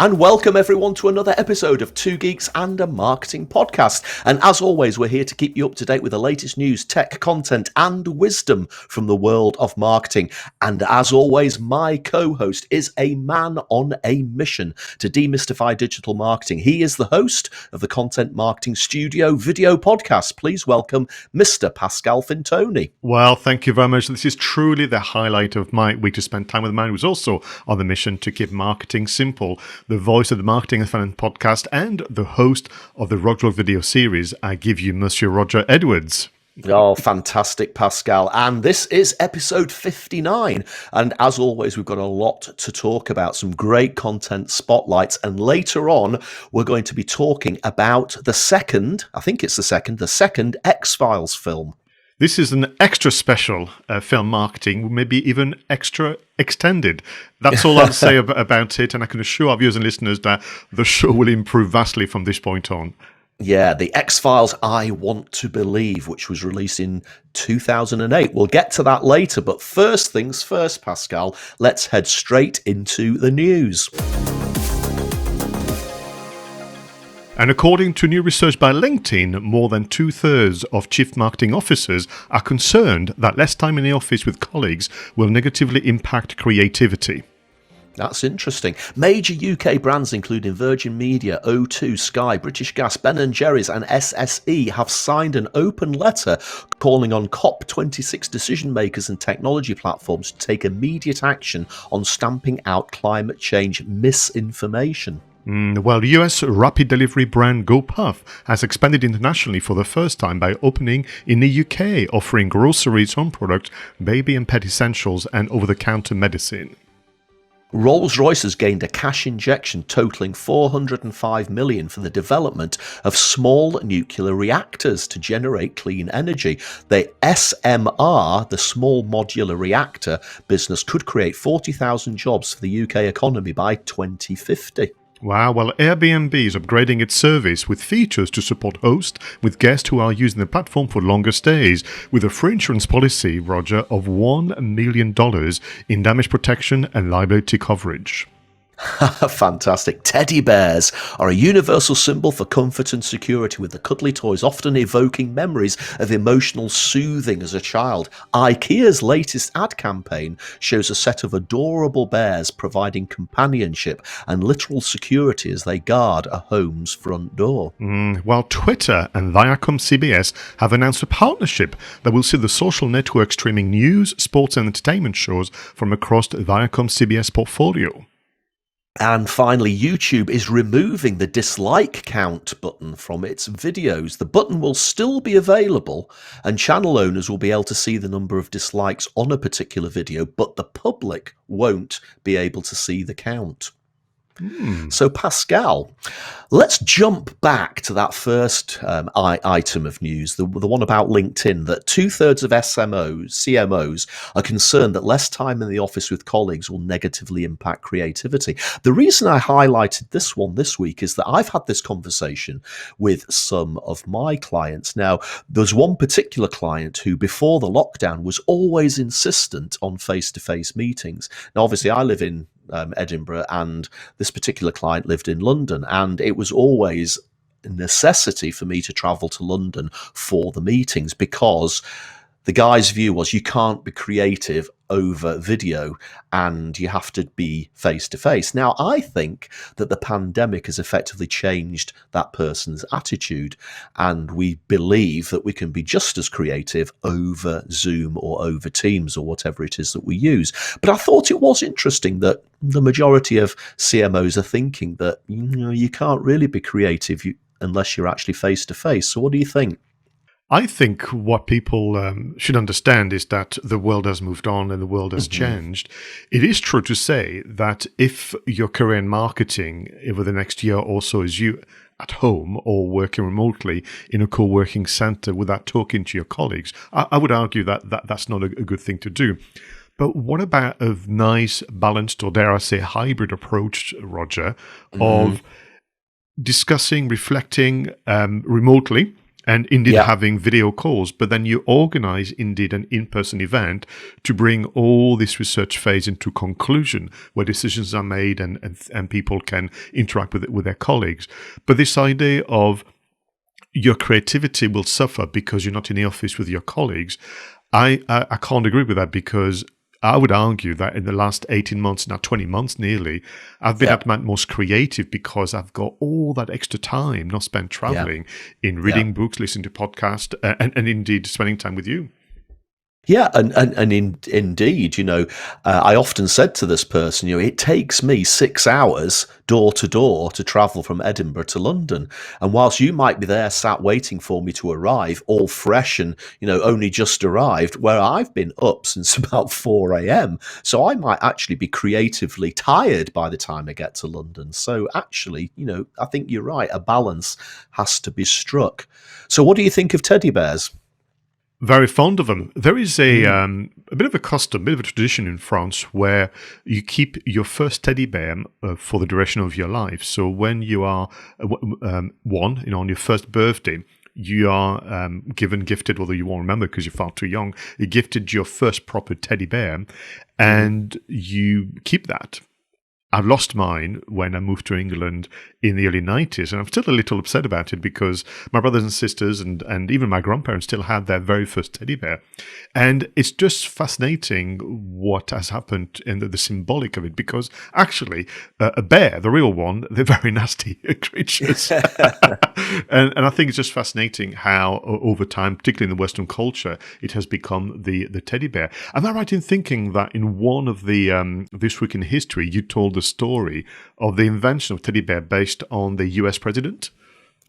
And welcome everyone to another episode of Two Geeks and a Marketing Podcast. And as always, we're here to keep you up to date with the latest news, tech, content, and wisdom from the world of marketing. And as always, my co-host is a man on a mission to demystify digital marketing. He is the host of the Content Marketing Studio video podcast. Please welcome Mr. Pascal Fintoni. Well, thank you very much. This is truly the highlight of my week to spend time with a man who's also on the mission to keep marketing simple. The voice of the Marketing and Finance podcast and the host of the Roger video series, I give you Monsieur Roger Edwards. Oh, fantastic, Pascal. And this is episode 59. And as always, we've got a lot to talk about, some great content spotlights. And later on, we're going to be talking about the second X-Files film. This is an extra special film marketing, maybe even extra extended. That's all I'll say about it. And I can assure our viewers and listeners that the show will improve vastly from this point on. Yeah, the X-Files I Want to Believe, which was released in 2008. We'll get to that later. But first things first, Pascal, let's head straight into the news. And according to new research by LinkedIn, more than 2/3 of chief marketing officers are concerned that less time in the office with colleagues will negatively impact creativity. That's interesting. Major UK brands including Virgin Media, O2, Sky, British Gas, Ben & Jerry's and SSE have signed an open letter calling on COP26 decision makers and technology platforms to take immediate action on stamping out climate change misinformation. Well, the US rapid delivery brand GoPuff has expanded internationally for the first time by opening in the UK, offering groceries, home products, baby and pet essentials, and over-the-counter medicine. Rolls-Royce has gained a cash injection totaling $405 million for the development of small nuclear reactors to generate clean energy. The SMR, the Small Modular Reactor business, could create 40,000 jobs for the UK economy by 2050. Wow, well, Airbnb is upgrading its service with features to support hosts with guests who are using the platform for longer stays, with a free insurance policy, Roger, of $1 million in damage protection and liability coverage. Fantastic. Teddy bears are a universal symbol for comfort and security, with the cuddly toys often evoking memories of emotional soothing as a child. IKEA's latest ad campaign shows a set of adorable bears providing companionship and literal security as they guard a home's front door. While Twitter and 𝗧𝗵𝗲 have announced a partnership that will see the social network streaming news, sports and entertainment shows from across the 𝗧𝗵𝗲 portfolio. And finally, YouTube is removing the dislike count button from its videos. The button will still be available and channel owners will be able to see the number of dislikes on a particular video, but the public won't be able to see the count. So Pascal, let's jump back to that first item of news, the one about LinkedIn, that 2/3 of CMOs are concerned that less time in the office with colleagues will negatively impact creativity. The reason I highlighted this one this week is that I've had this conversation with some of my clients. Now, there's one particular client who before the lockdown was always insistent on face-to-face meetings. Now, obviously, I live in Edinburgh, and this particular client lived in London, and it was always a necessity for me to travel to London for the meetings because the guy's view was you can't be creative over video and you have to be face to face. Now, I think that the pandemic has effectively changed that person's attitude, and we believe that we can be just as creative over Zoom or over Teams or whatever it is that we use. But I thought it was interesting that the majority of CMOs are thinking that you can't really be creative unless you're actually face to face. So what do you think? I think what people should understand is that the world has moved on and the world has changed. It is true to say that if your career in marketing over the next year or so is you at home or working remotely in a co-working center without talking to your colleagues, I would argue that that's not a good thing to do. But what about a nice, balanced, or dare I say hybrid approach, Roger, of discussing, reflecting remotely, and indeed Yeah. having video calls, but then you organize indeed an in-person event to bring all this research phase into conclusion, where decisions are made and people can interact with their colleagues. But this idea of your creativity will suffer because you're not in the office with your colleagues, I can't agree with that, because I would argue that in the last 18 months, now 20 months nearly, I've been at my most creative because I've got all that extra time not spent traveling in reading books, listening to podcasts, and indeed spending time with you. Yeah, indeed, I often said to this person, it takes me 6 hours door to door to travel from Edinburgh to London. And whilst you might be there sat waiting for me to arrive, all fresh and, only just arrived, where I've been up since about 4 a.m. So I might actually be creatively tired by the time I get to London. So actually, I think you're right. A balance has to be struck. So what do you think of teddy bears? Very fond of them. There is a bit of a custom, a bit of a tradition in France where you keep your first teddy bear for the duration of your life. So when you are on your first birthday, you are gifted, although you won't remember because you're far too young, you're gifted your first proper teddy bear, and you keep that. I lost mine when I moved to England in the early 90s, and I'm still a little upset about it because my brothers and sisters and even my grandparents still had their very first teddy bear. And it's just fascinating what has happened in the symbolic of it, because actually a bear, the real one, they're very nasty creatures. and I think it's just fascinating how over time, particularly in the Western culture, it has become the teddy bear. Am I right in thinking that in one of the This Week in History, you told the story of the invention of teddy bear based on the US president?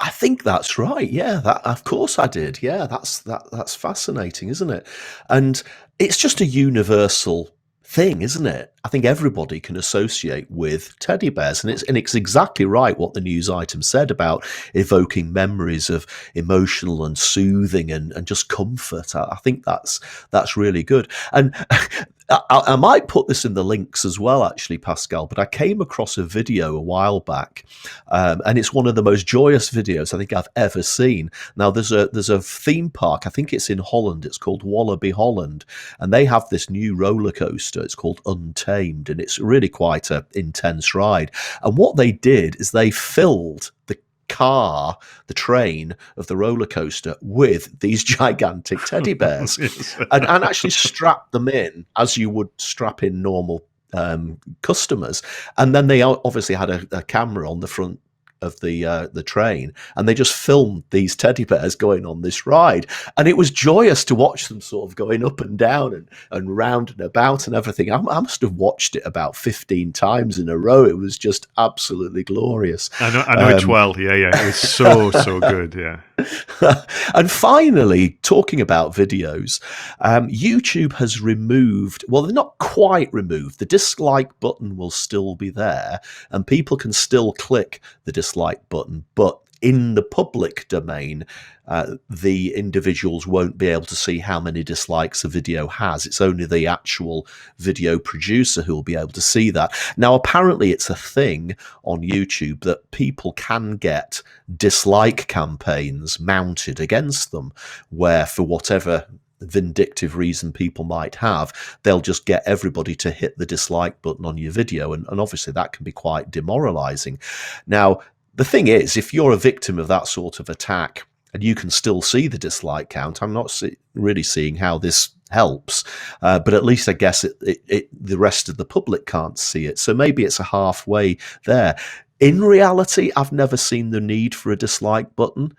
I think that's right. Yeah, of course I did. Yeah, that's fascinating, isn't it? And it's just a universal thing, isn't it? I think everybody can associate with teddy bears, and it's exactly right what the news item said about evoking memories of emotional and soothing and just comfort. I think that's really good. And I might put this in the links as well, actually, Pascal, but I came across a video a while back, and it's one of the most joyous videos I think I've ever seen. Now, there's a theme park, I think it's in Holland, it's called 𝗬𝗶𝗶 Holland, and they have this new roller coaster, it's called Untamed, and it's really quite an intense ride. And what they did is they filled the train of the roller coaster with these gigantic teddy bears and actually strapped them in as you would strap in normal customers. And then they obviously had a camera on the front of the train, and they just filmed these teddy bears going on this ride, and it was joyous to watch them sort of going up and down and round and about and everything. I must have watched it about 15 times in a row. It was just absolutely glorious. I know it well. Yeah, it's so good. Yeah. And finally, talking about videos, YouTube has removed, well, they're not quite removed. The dislike button will still be there, and people can still click the dislike button, but in the public domain, the individuals won't be able to see how many dislikes a video has. It's only the actual video producer who will be able to see that. Now, apparently it's a thing on YouTube that people can get dislike campaigns mounted against them, where for whatever vindictive reason people might have, they'll just get everybody to hit the dislike button on your video, and obviously that can be quite demoralizing. Now, the thing is, if you're a victim of that sort of attack and you can still see the dislike count, I'm not really seeing how this helps, but at least I guess the rest of the public can't see it. So maybe it's a halfway there. In reality, I've never seen the need for a dislike button.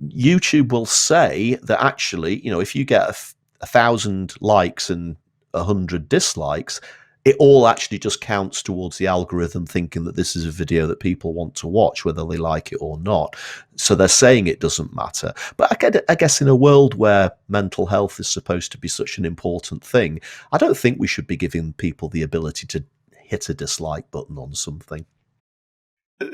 YouTube will say that actually, if you get 1,000 likes and 100 dislikes, it all actually just counts towards the algorithm thinking that this is a video that people want to watch, whether they like it or not. So they're saying it doesn't matter. But I guess in a world where mental health is supposed to be such an important thing, I don't think we should be giving people the ability to hit a dislike button on something.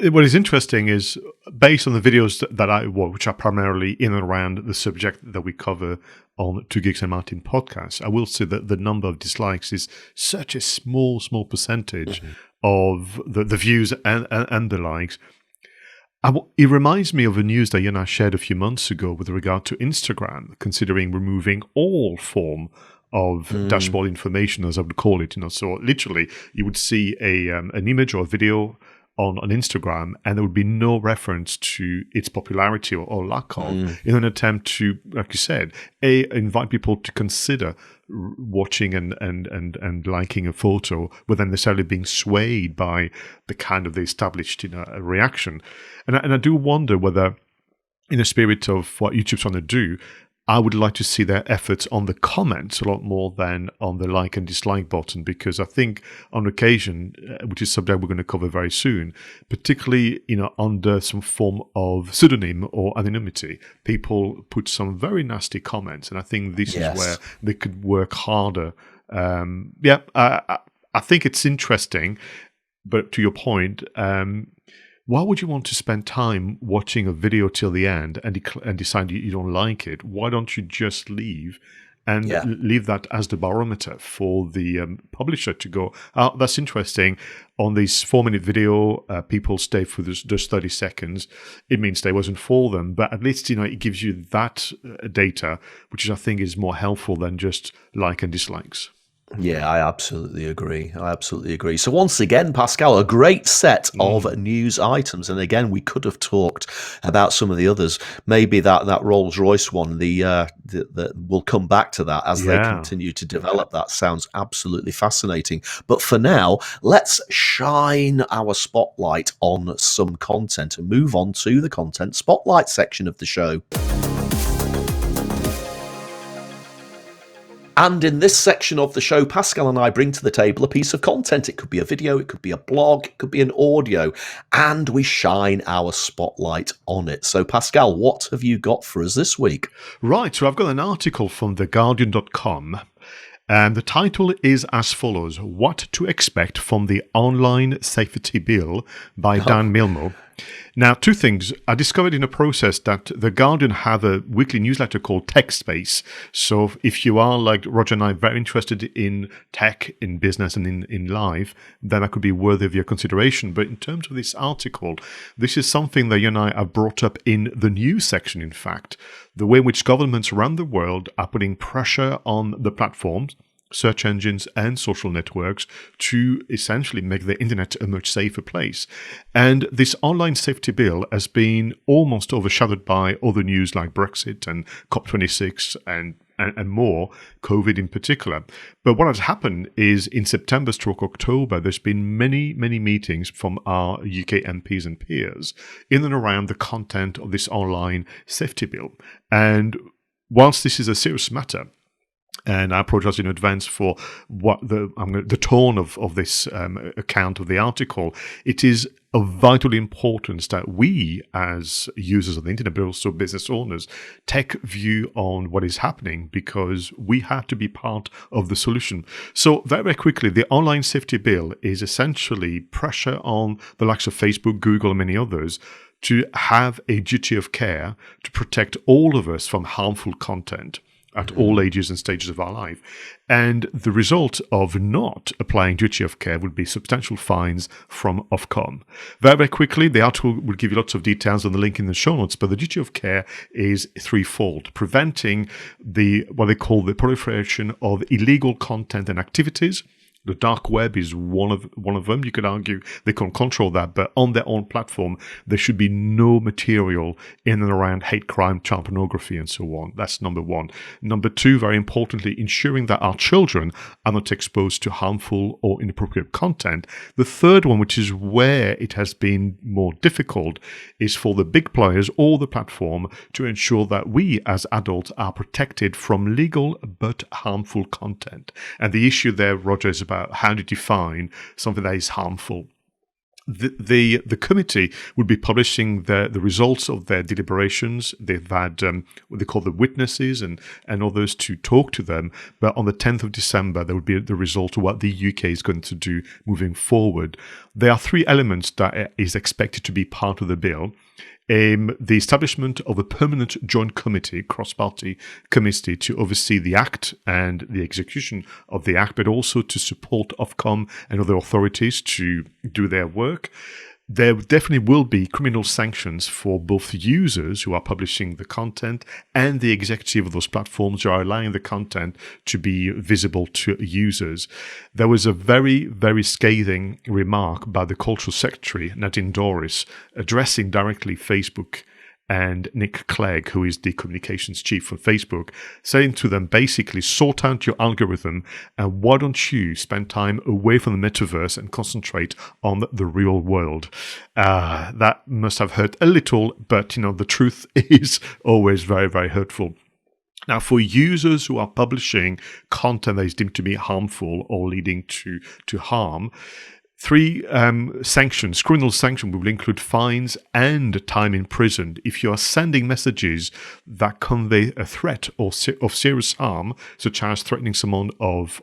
What is interesting is, based on the videos that I watch, which are primarily in and around the subject that we cover on Two Geeks and Martin podcast, I will say that the number of dislikes is such a small percentage of the views and the likes. It reminds me of a news that you and I shared a few months ago with regard to Instagram, considering removing all form of dashboard information, as I would call it. So literally, you would see an image or a video on Instagram, and there would be no reference to its popularity or lack of, in an attempt to, like you said, invite people to consider watching and liking a photo without necessarily being swayed by the kind of the established reaction. And I do wonder whether, in the spirit of what YouTube's trying to do, I would like to see their efforts on the comments a lot more than on the like and dislike button, because I think on occasion, which is a subject we're going to cover very soon, particularly under some form of pseudonym or anonymity, people put some very nasty comments, and I think this is where they could work harder. I think it's interesting, but to your point, why would you want to spend time watching a video till the end and decide you don't like it? Why don't you just leave and leave that as the barometer for the publisher to go, oh, that's interesting. On this 4-minute video, people stay for just 30 seconds. It means they wasn't for them, but at least it gives you that data, which I think is more helpful than just like and dislikes. Yeah, I absolutely agree. So once again, Pascal, a great set of news items. And again, we could have talked about some of the others. Maybe that Rolls-Royce one, we'll come back to that as they continue to develop. That sounds absolutely fascinating. But for now, let's shine our spotlight on some content and move on to the content spotlight section of the show. And in this section of the show, Pascal and I bring to the table a piece of content. It could be a video, it could be a blog, it could be an audio, and we shine our spotlight on it. So Pascal, what have you got for us this week? Right, so I've got an article from theguardian.com, and the title is as follows: What to Expect from the Online Safety Bill by 𝗏𝗏. Now, two things. I discovered in a process that The Guardian have a weekly newsletter called Tech Space. So if you are, like Roger and I, very interested in tech, in business and in life, then that could be worthy of your consideration. But in terms of this article, this is something that you and I have brought up in the news section, in fact. The way in which governments around the world are putting pressure on the platforms, search engines and social networks to essentially make the internet a much safer place. And this online safety bill has been almost overshadowed by other news like Brexit and COP26 and more, COVID in particular. But what has happened is in September/October, there's been many meetings from our UK MPs and peers in and around the content of this online safety bill. And whilst this is a serious matter, and I apologize in advance for what the tone of this account of the article, it is of vital importance that we, as users of the internet, but also business owners, take view on what is happening, because we have to be part of the solution. So very quickly, the online safety bill is essentially pressure on the likes of Facebook, Google, and many others to have a duty of care to protect all of us from harmful content at all ages and stages of our life. And the result of not applying duty of care would be substantial fines from Ofcom. Very quickly, the article will give you lots of details on the link in the show notes, but the duty of care is threefold: preventing what they call the proliferation of illegal content and activities. The dark web is one of them. You could argue they can't control that, but on their own platform, there should be no material in and around hate crime, child pornography, and so on. That's number one. Number two, very importantly, ensuring that our children are not exposed to harmful or inappropriate content. The third one, which is where it has been more difficult, is for the big players or the platform to ensure that we as adults are protected from legal but harmful content. And the issue there, Roger, is about how to define something that is harmful. The committee would be publishing the results of their deliberations. They've had what they call the witnesses and others to talk to them. But on the 10th of December, there would be the result of what the UK is going to do moving forward. There are three elements that is expected to be part of the bill. The establishment of a permanent joint committee, cross-party committee, to oversee the Act and the execution of the Act, but also to support Ofcom and other authorities to do their work. there definitely will be criminal sanctions for both users who are publishing the content and the executive of those platforms who are allowing the content to be visible to users. There was a very, very scathing remark by the cultural secretary, Nadine Dorries, addressing directly Facebook and Nick Clegg, who is the communications chief for Facebook, saying to them basically, sort out your algorithm and why don't you spend time away from the metaverse and concentrate on the real world. That must have hurt a little, but the truth is always very, very hurtful. Now, for users who are publishing content that is deemed to be harmful or leading to harm, 3 sanctions, criminal sanctions will include fines and time in prison if you are sending messages that convey a threat of serious harm, such as threatening someone of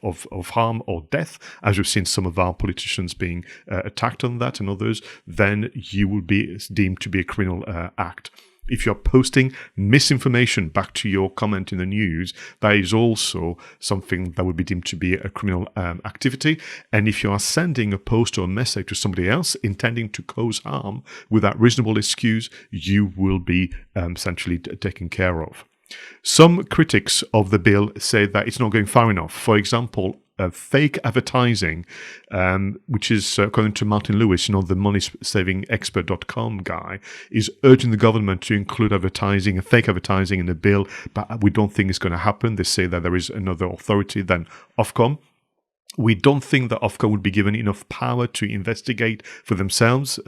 harm or death, as we've seen some of our politicians being attacked on that and others, then you will be deemed to be a criminal act. If you're posting misinformation back to your comment in the news, that is also something that would be deemed to be a criminal activity. And if you are sending a post or a message to somebody else intending to cause harm without reasonable excuse, you will be essentially taken care of. Some critics of the bill say that it's not going far enough. For example, fake advertising, which is, according to Martin Lewis, the moneysavingexpert.com guy, is urging the government to include advertising and fake advertising in the bill, but we don't think it's going to happen. They say that there is another authority than Ofcom. We don't think that Ofcom would be given enough power to investigate for themselves.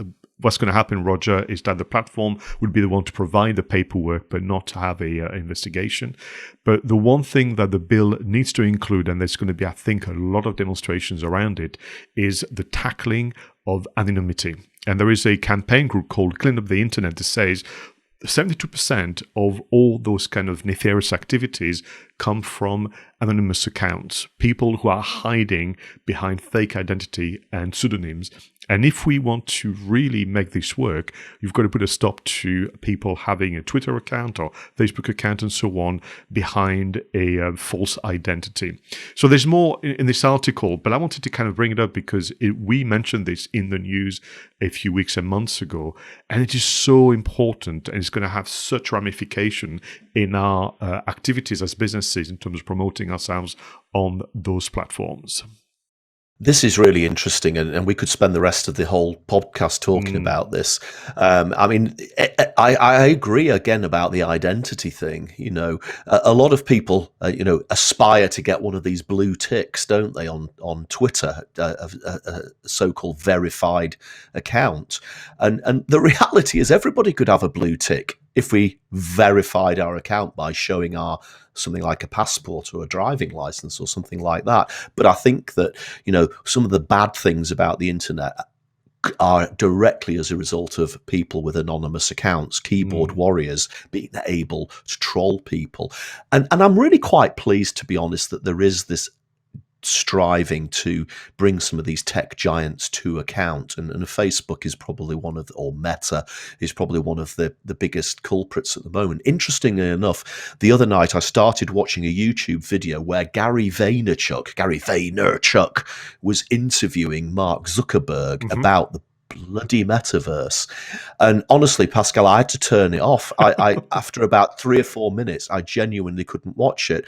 What's going to happen, Roger, is that the platform would be the one to provide the paperwork, but not to have a investigation. But the one thing that the bill needs to include, and there's going to be, I think, a lot of demonstrations around it, is the tackling of anonymity. And there is a campaign group called Clean Up the Internet that says 72% of all those kind of nefarious activities come from anonymous accounts, people who are hiding behind fake identity and pseudonyms. And if we want to really make this work, you've got to put a stop to people having a Twitter account or Facebook account and so on behind a false identity. So there's more in this article, but I wanted to kind of bring it up because we mentioned this in the news a few weeks and months ago, and it is so important, and it's going to have such ramification in our activities as businesses in terms of promoting ourselves on those platforms. This is really interesting, and we could spend the rest of the whole podcast talking about this. I mean, I agree again about the identity thing. A lot of people, aspire to get one of these blue ticks, don't they, on Twitter, a so-called verified account. And the reality is everybody could have a blue tick if we verified our account by showing our something like a passport or a driving license or something like that. But I think that, some of the bad things about the internet are directly as a result of people with anonymous accounts, keyboard warriors being able to troll people. And I'm really quite pleased, to be honest, that there is this striving to bring some of these tech giants to account, and Facebook is probably one of, or Meta is probably one of the biggest culprits at the moment. Interestingly enough, the other night I started watching a YouTube video where Gsry Vaynerchuk was interviewing Mark Zuckerberg about the bloody metaverse. And honestly, Pascal, I had to turn it off. I after about 3 or 4 minutes, I genuinely couldn't watch it.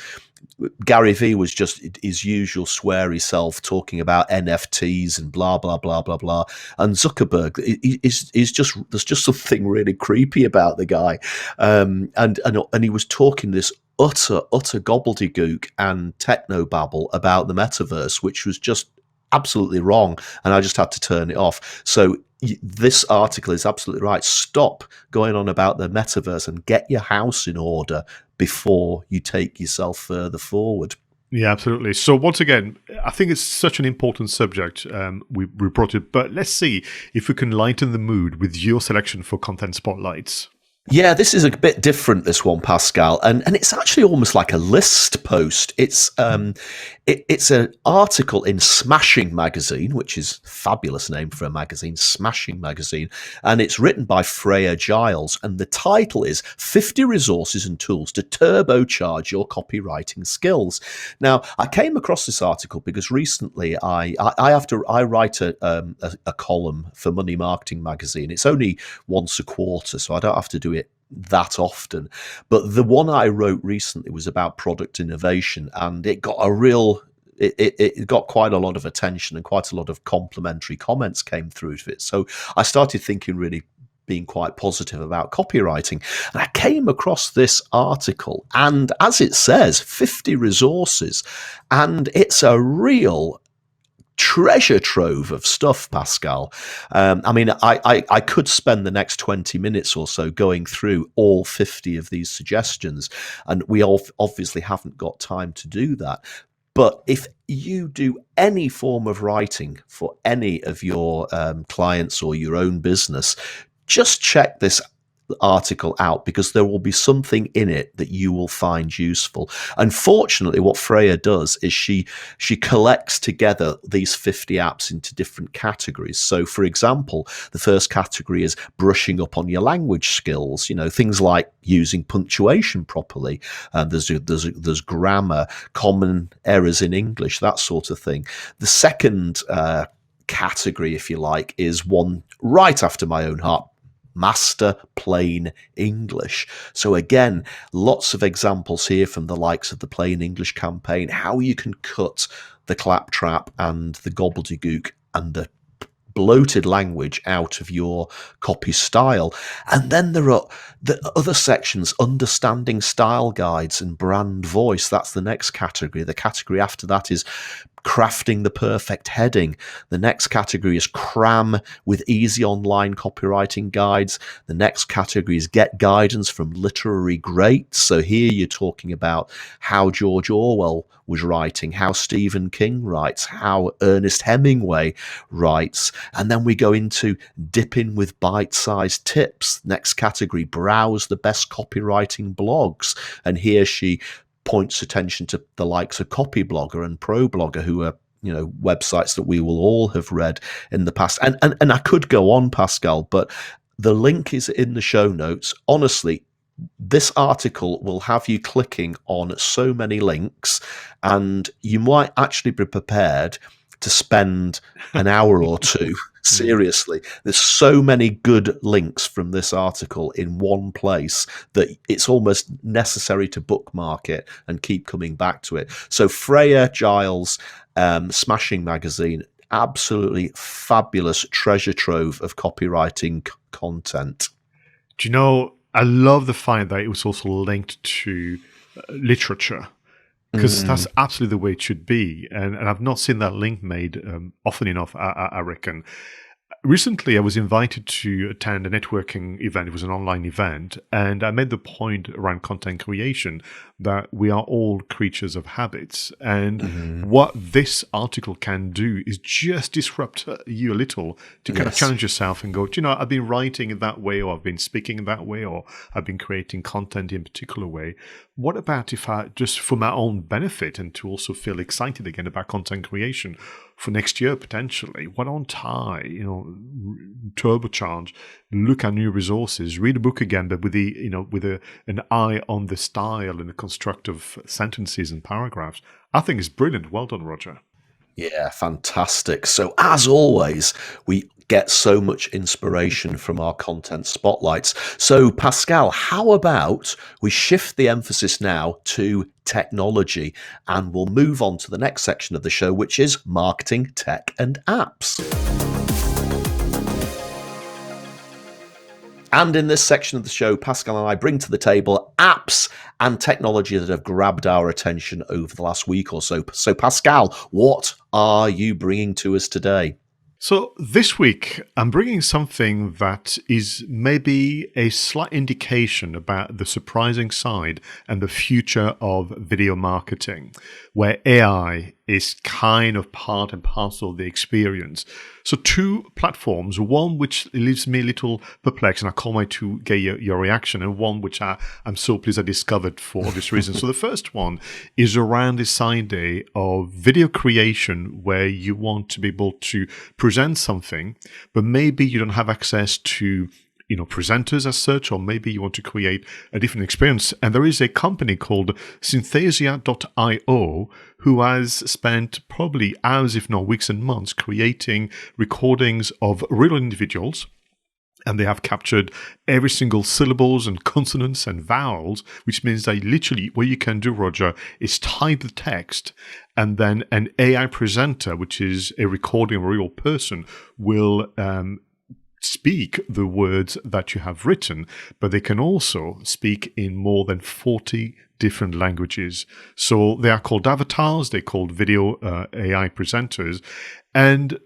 Gary V was just his usual sweary self talking about NFTs and blah, blah, blah, blah, blah. And Zuckerberg is just, there's just something really creepy about the guy. And he was talking this utter gobbledygook and technobabble about the metaverse, which was just absolutely wrong. And I just had to turn it off. So this article is absolutely right. Stop going on about the metaverse and get your house in order before you take yourself further forward. Yeah, absolutely. So once again, I think it's such an important subject. We brought it, but let's see if we can lighten the mood with your selection for content spotlights. Yeah, this is a bit different, this one, Pascal, and it's actually almost like a list post. It's an article in Smashing magazine, which is a fabulous name for a magazine, Smashing magazine, and it's written by Freya Giles, and the title is 50 Resources and Tools to Turbocharge Your Copywriting Skills. Now, I came across this article because recently I write a column for Money Marketing magazine. It's only once a quarter, so I don't have to do it that often. But the one I wrote recently was about product innovation, and it got it got quite a lot of attention, and quite a lot of complimentary comments came through to it. So I started thinking, really being quite positive about copywriting. And I came across this article, and as it says, 50 resources, and it's a real treasure trove of stuff, Pascal. I mean, I could spend the next 20 minutes or so going through all 50 of these suggestions, and we obviously haven't got time to do that. But if you do any form of writing for any of your clients or your own business, just check this article out, because there will be something in it that you will find useful. Unfortunately, what Freya does is she collects together these 50 apps into different categories. So, for example, the first category is brushing up on your language skills. You know, things like using punctuation properly. There's grammar, common errors in English, that sort of thing. The second category, if you like, is one right after my own heart: master plain English. So again, lots of examples here from the likes of the Plain English campaign, how you can cut the claptrap and the gobbledygook and the bloated language out of your copy style. And then there are the other sections: understanding style guides and brand voice. That's the next category. The category after that is crafting the perfect heading. The next category is cram with easy online copywriting guides. The next category is get guidance from literary greats. So here you're talking about how George Orwell was writing, how Stephen King writes, how Ernest Hemingway writes. And then we go into dipping with bite-sized tips. Next category, browse the best copywriting blogs. And here she points attention to the likes of Copyblogger and ProBlogger, who are, you know, websites that we will all have read in the past. And I could go on, Pascal, but the link is in the show notes. Honestly, this article will have you clicking on so many links, and you might actually be prepared to spend an hour or two. Seriously, there's so many good links from this article in one place that it's almost necessary to bookmark it and keep coming back to it. So Freya Giles, Smashing magazine, absolutely fabulous treasure trove of copywriting content. Do you know, I love the fact that it was also linked to literature, because that's absolutely the way it should be. And I've not seen that link made often enough, I reckon. Recently, I was invited to attend a networking event. It was an online event. And I made the point around content creation that we are all creatures of habits. And what this article can do is just disrupt you a little to kind of challenge yourself and go, you know, I've been writing in that way, or I've been speaking in that way, or I've been creating content in a particular way. What about if I, just for my own benefit and to also feel excited again about content creation for next year potentially, why don't I, you know, turbocharge, look at new resources, read a book again, but with the, you know, with an eye on the style and the construct of sentences and paragraphs. I think it's brilliant. Well done, Roger. Yeah, fantastic. So as always, we get so much inspiration from our content spotlights. So Pascal, how about we shift the emphasis now to technology, and we'll move on to the next section of the show, which is marketing, tech, and apps. And in this section of the show, Pascal and I bring to the table apps and technology that have grabbed our attention over the last week or so. So Pascal, what are you bringing to us today? So this week, I'm bringing something that is maybe a slight indication about the surprising side and the future of video marketing, where AI is kind of part and parcel of the experience. So two platforms, one which leaves me a little perplexed, and I call my to get your reaction, and one which I'm so pleased I discovered for obvious reasons. So the first one is around this idea of video creation, where you want to be able to present something, but maybe you don't have access to presenters as such, or maybe you want to create a different experience. And there is a company called synthesia.io who has spent probably hours, if not weeks and months, creating recordings of real individuals. And they have captured every single syllables and consonants and vowels, which means that literally what you can do, Roger, is type the text, and then an AI presenter, which is a recording of a real person, will speak the words that you have written, but they can also speak in more than 40 different languages. So they are called avatars, they're called video AI presenters. And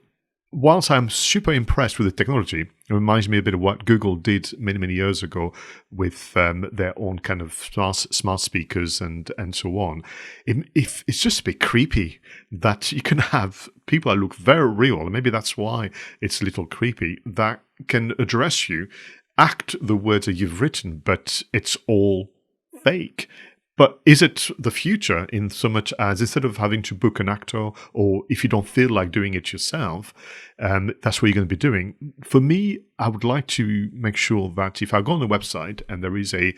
whilst I'm super impressed with the technology, it reminds me a bit of what Google did many, many years ago with their own kind of smart speakers and so on. It's just a bit creepy that you can have people that look very real, and maybe that's why it's a little creepy, that can address you, act the words that you've written, but it's all fake. But is it the future in so much as instead of having to book an actor, or if you don't feel like doing it yourself, that's what you're going to be doing? For me, I would like to make sure that if I go on the website and there is a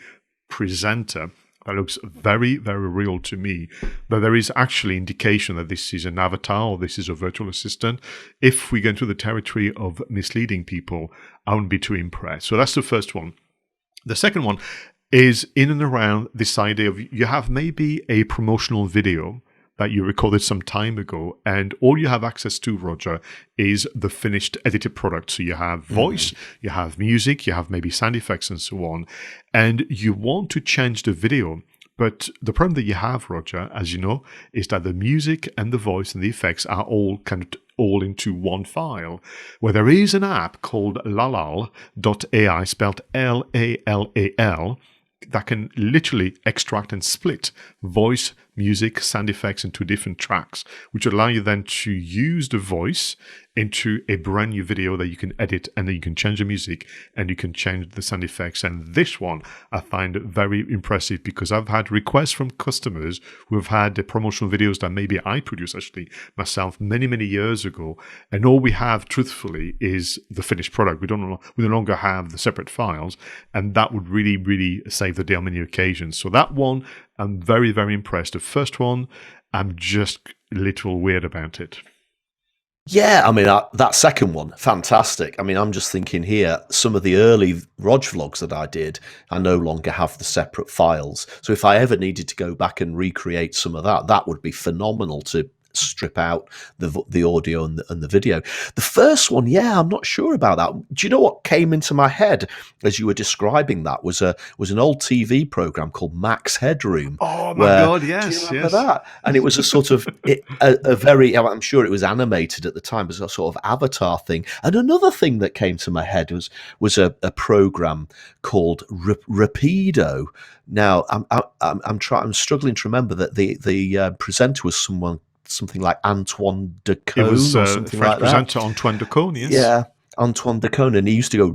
presenter that looks very, very real to me, that there is actually indication that this is an avatar or this is a virtual assistant. If we get into the territory of misleading people, I wouldn't be too impressed. So that's the first one. The second one is in and around this idea of you have maybe a promotional video that you recorded some time ago, and all you have access to, Roger, is the finished edited product. So you have voice, you have music, you have maybe sound effects and so on, and you want to change the video. But the problem that you have, Roger, as you know, is that the music and the voice and the effects are all kind of all into one file, where there is an app called lalal.ai, spelled L-A-L-A-L, that can literally extract and split voice, music, sound effects into different tracks, which allow you then to use the voice into a brand new video that you can edit, and then you can change the music and you can change the sound effects. And this one I find very impressive, because I've had requests from customers who have had the promotional videos that maybe I produced actually myself many, many years ago, and all we have truthfully is the finished product. We no longer have the separate files, and that would really, really save the day on many occasions. So that one, I'm very, very impressed. The first one, I'm just a little weird about it. Yeah, I mean, that second one, fantastic. I mean, I'm just thinking here, some of the early Rog vlogs that I did, I no longer have the separate files. So if I ever needed to go back and recreate some of that, that would be phenomenal to strip out the audio and the video. The first one, yeah, I'm not sure about that. Do you know what came into my head as you were describing that was an old TV program called Max Headroom. Oh my God, yes, do you remember that? And it was a sort of a very, I'm sure it was animated at the time, as a sort of avatar thing. And another thing that came to my head was a program called 𝗵𝗲𝗀𝗀. Now I'm struggling to remember that the presenter was something like Antoine Decaune, it was or something French like that. presenter Antoine Decaune, yes. Yeah, Antoine Decaune, and he used to go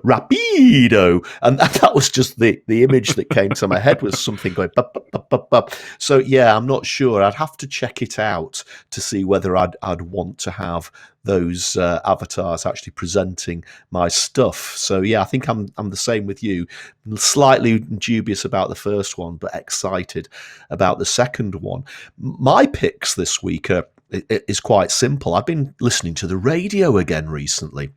rapido, and that was just the image that came to my head, was something going bup, bup, bup, bup, bup. So yeah, I'm not sure. I'd have to check it out to see whether I'd want to have those avatars actually presenting my stuff. So yeah, I think I'm the same with you. Slightly dubious about the first one, but excited about the second one. My picks this week is quite simple. I've been listening to the radio again recently.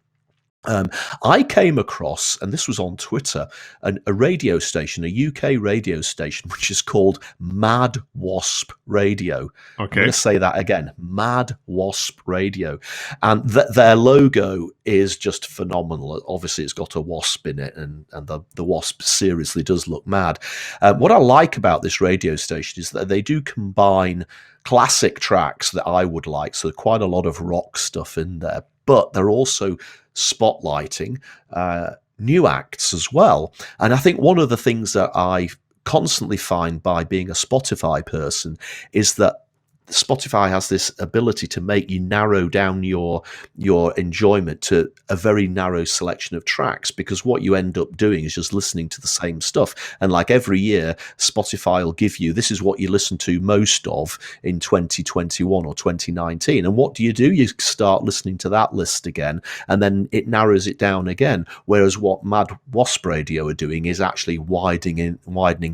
I came across, and this was on Twitter, a radio station, a UK radio station, which is called Mad Wasp Radio. I'm going Okay. to say that again, Mad Wasp Radio. And their logo is just phenomenal. Obviously, it's got a wasp in it, and the wasp seriously does look mad. What I like about this radio station is that they do combine classic tracks that I would like, so quite a lot of rock stuff in there, but they're also spotlighting new acts as well. And I think one of the things that I constantly find by being a Spotify person is that Spotify has this ability to make you narrow down your enjoyment to a very narrow selection of tracks, because what you end up doing is just listening to the same stuff. And like every year, Spotify will give you, this is what you listen to most of in 2021 or 2019. And what do? You start listening to that list again, and then it narrows it down again. Whereas what Mad Wasp Radio are doing is actually widening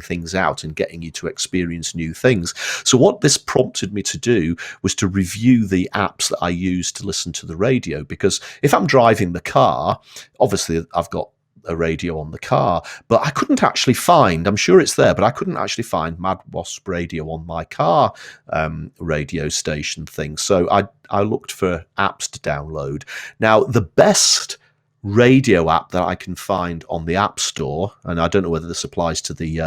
things out and getting you to experience new things. So what this prompted me to do was to review the apps that I use to listen to the radio, because if I'm driving the car, obviously I've got a radio on the car, but I couldn't actually find, I'm sure it's there, but I couldn't actually find Mad Wasp Radio on my car radio station thing. So I looked for apps to download. Now, the best radio app that I can find on the App Store, and I don't know whether this applies to the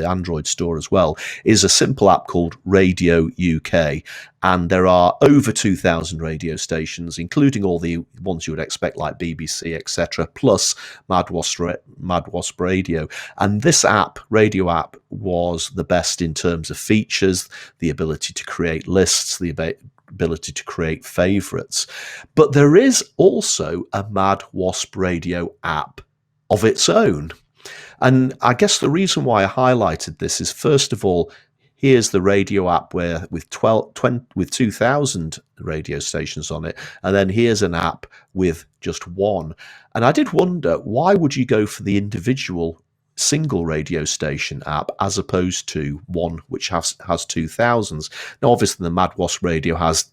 Android store as well, is a simple app called Radio UK. And there are over 2,000 radio stations, including all the ones you would expect, like BBC, etc., plus Mad Wasp Radio. And this app, radio app, was the best in terms of features, the ability to create lists, the ability to create favorites. But there is also a Mad Wasp Radio app of its own. And I guess the reason why I highlighted this is, first of all, here's the radio app where with 2,000 radio stations on it, and then here's an app with just one. And I did wonder, why would you go for the individual single radio station app as opposed to one which has 2,000s? Now, obviously, the Mad Wasp Radio has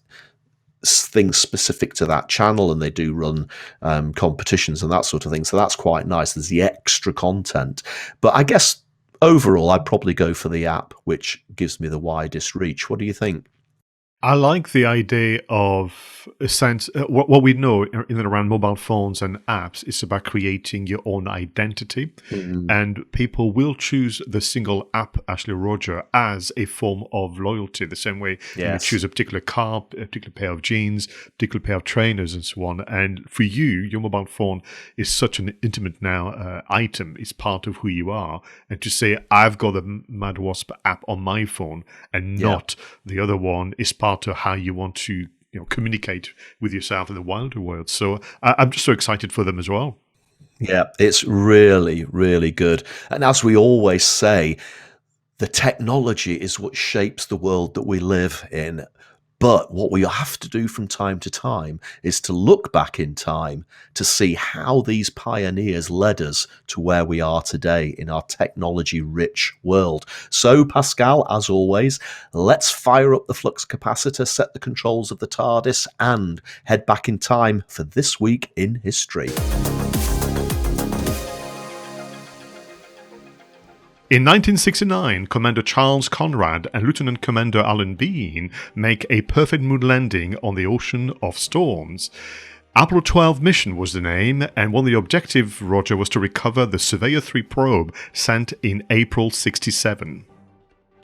things specific to that channel, and they do run competitions and that sort of thing. So that's quite nice. There's the extra content. But I guess overall, I'd probably go for the app, which gives me the widest reach. What do you think? I like the idea of a sense. What we know in and around mobile phones and apps is about creating your own identity, and people will choose the single app, Ashley Roger, as a form of loyalty. The same way you choose a particular car, a particular pair of jeans, a particular pair of trainers, and so on. And for you, your mobile phone is such an intimate now item. It's part of who you are. And to say I've got a Mad Wasp app on my phone and not the other one is part of how you want to communicate with yourself in the wilder world. So I'm just so excited for them as well. Yeah, it's really, really good. And as we always say, the technology is what shapes the world that we live in. But what we have to do from time to time is to look back in time to see how these pioneers led us to where we are today in our technology-rich world. So, Pascal, as always, let's fire up the flux capacitor, set the controls of the TARDIS, and head back in time for this week in history. In 1969, Commander Charles Conrad and Lieutenant Commander Alan Bean make a perfect moon landing on the Ocean of Storms. Apollo 12 mission was the name, and one of the objectives, Roger, was to recover the Surveyor 3 probe sent in April 67.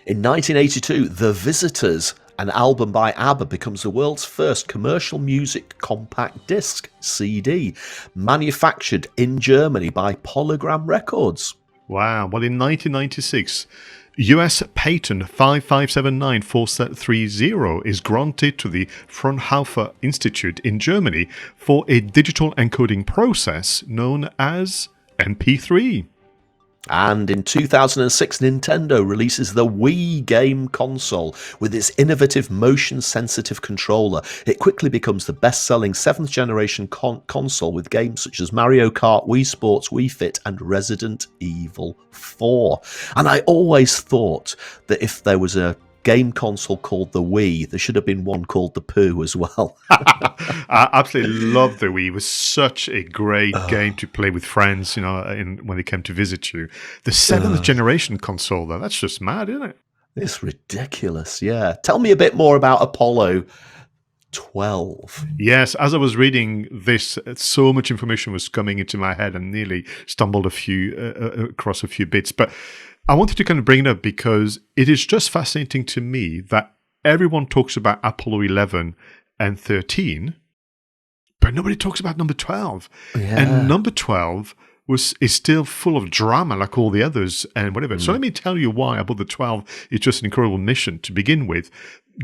In 1982, The Visitors, an album by ABBA, becomes the world's first commercial music compact disc, CD, manufactured in Germany by Polygram Records. Wow. Well, in 1996, US patent 5579430 is granted to the Fraunhofer Institute in Germany for a digital encoding process known as MP3. And in 2006, Nintendo releases the Wii game console with its innovative motion-sensitive controller. It quickly becomes the best-selling 7th generation console with games such as Mario Kart, Wii Sports, Wii Fit, and Resident Evil 4. And I always thought that if there was a game console called the Wii. There should have been one called the Pooh as well. I absolutely love the Wii. It was such a great game to play with friends, when they came to visit you. The seventh generation console, though, that's just mad, isn't it? It's ridiculous, yeah. Tell me a bit more about Apollo 12. Yes, as I was reading this, so much information was coming into my head and nearly stumbled across a few bits. But I wanted to kind of bring it up because it is just fascinating to me that everyone talks about Apollo 11 and 13, but nobody talks about number 12. Yeah. And number 12 is still full of drama like all the others and whatever. So let me tell you why Apollo 12 is just an incredible mission to begin with.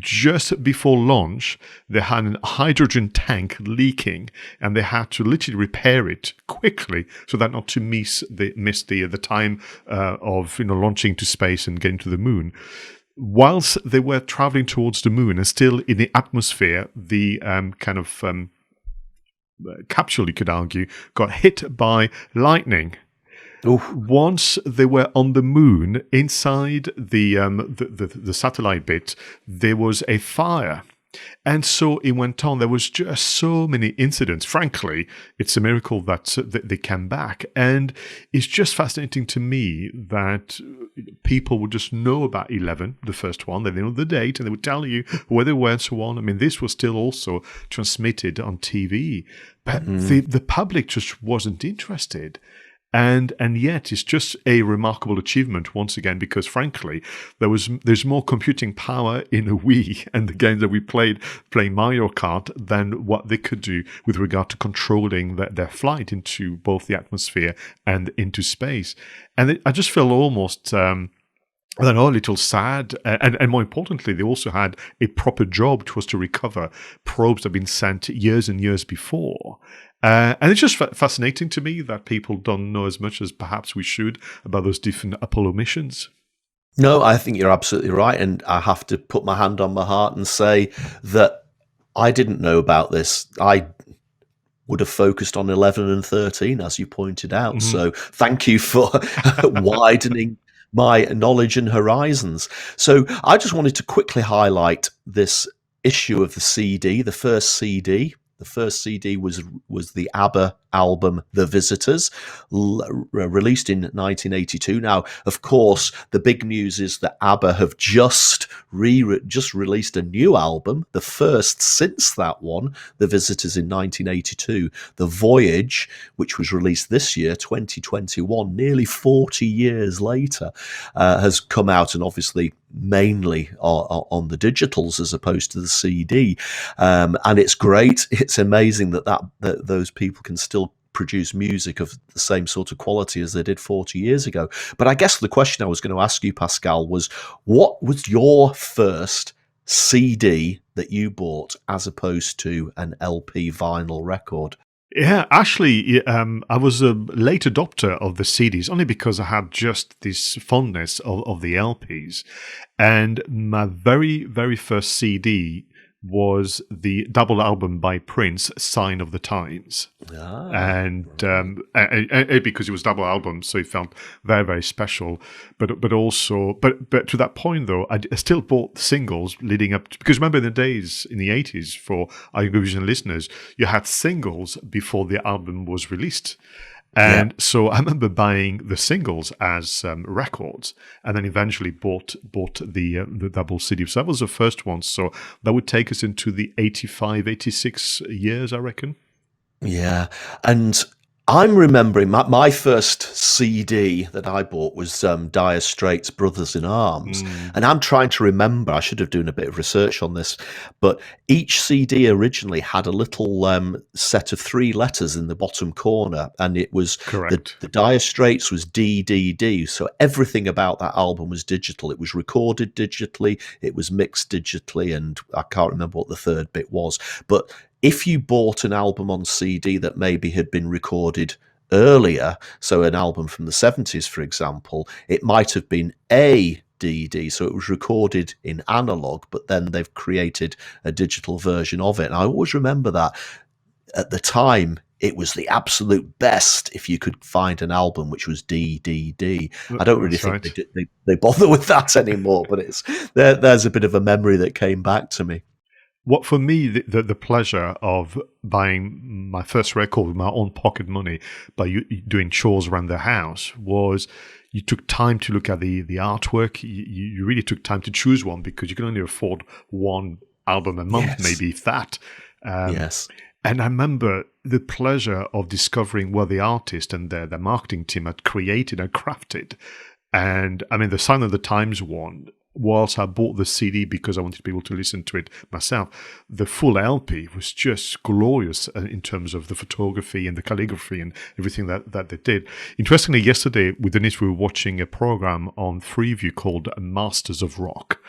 Just before launch, they had a hydrogen tank leaking, and they had to literally repair it quickly so that not to miss the time of launching to space and getting to the moon. Whilst they were traveling towards the moon and still in the atmosphere, the capsule, you could argue, got hit by lightning. Oof. Once they were on the moon, inside the satellite bit, there was a fire. And so it went on. There was just so many incidents. Frankly, it's a miracle that they came back. And it's just fascinating to me that people would just know about 11, the first one. They know the date, and they would tell you where they were and so on. I mean, this was still also transmitted on TV. But the public just wasn't interested. And yet it's just a remarkable achievement once again, because frankly, there's more computing power in a Wii and the games that we playing Mario Kart than what they could do with regard to controlling their flight into both the atmosphere and into space. And I just feel almost I don't know, a little sad. And more importantly, they also had a proper job, which was to recover probes that had been sent years and years before. And it's just fascinating to me that people don't know as much as perhaps we should about those different Apollo missions. No, I think you're absolutely right. And I have to put my hand on my heart and say that I didn't know about this. I would have focused on 11 and 13, as you pointed out. Mm-hmm. So thank you for widening my knowledge and horizons. So I just wanted to quickly highlight this issue of the CD, the first CD. The first CD was the ABBA album "The Visitors," released in 1982. Now, of course, the big news is that ABBA have just released a new album, the first since that one, "The Visitors" in 1982. The Voyage, which was released this year, 2021, nearly 40 years later, has come out, and obviously mainly on the digitals as opposed to the CD. And it's great. It's amazing that those people can still produce music of the same sort of quality as they did 40 years ago. But I guess the question I was going to ask you, Pascal, was what was your first CD that you bought as opposed to an LP vinyl record? Yeah, actually, I was a late adopter of the CDs, only because I had just this fondness of the LPs. And my very, very first CD was the double album by Prince, Sign of the Times. And because it was double album, so it felt very, very special. But to that point, though, I still bought singles leading up to, because remember in the days, in the 80s, for our Eurovision listeners, you had singles before the album was released. And so I remember buying the singles as records, and then eventually bought the double CD. So that was the first one. So that would take us into the 85, 86 years, I reckon. Yeah. And I'm remembering my first CD that I bought was Dire Straits' Brothers in Arms. And I'm trying to remember, I should have done a bit of research on this, but each CD originally had a little set of 3 letters in the bottom corner, and it was correct. The Dire Straits was DDD, so everything about that album was digital. It was recorded digitally, it was mixed digitally, and I can't remember what the third bit was. But if you bought an album on CD that maybe had been recorded earlier, so an album from the 70s, for example, it might have been ADD, so it was recorded in analog, but then they've created a digital version of it. And I always remember that at the time, it was the absolute best if you could find an album which was DDD. I don't really think they bother with that anymore, but there's a bit of a memory that came back to me. What for me, the pleasure of buying my first record with my own pocket money by doing chores around the house was you took time to look at the artwork. You really took time to choose one because you can only afford one album a month, maybe if that. Yes. And I remember the pleasure of discovering what the artist and their marketing team had created and crafted. And I mean, the Sign of the Times one, whilst I bought the CD because I wanted to be able to listen to it myself, the full LP was just glorious in terms of the photography and the calligraphy and everything that they did. Interestingly, yesterday with Denise, we were watching a program on Freeview called Masters of Rock,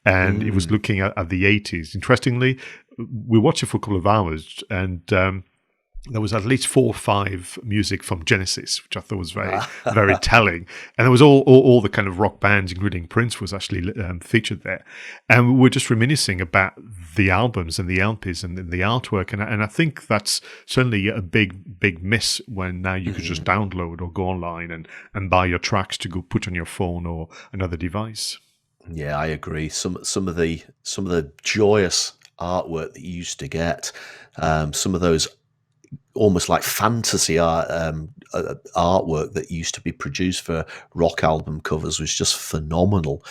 and it was looking at the 80s. Interestingly, we watched it for a couple of hours, and there was at least 4 or 5 music from Genesis, which I thought was very, very telling. And there was all the kind of rock bands, including Prince, was actually featured there. And we were just reminiscing about the albums and the LPs and the artwork. And I think that's certainly a big miss when now you could just download or go online and buy your tracks to go put on your phone or another device. Yeah, I agree. Some of the joyous artwork that you used to get, some of those almost like fantasy art, artwork that used to be produced for rock album covers was just phenomenal.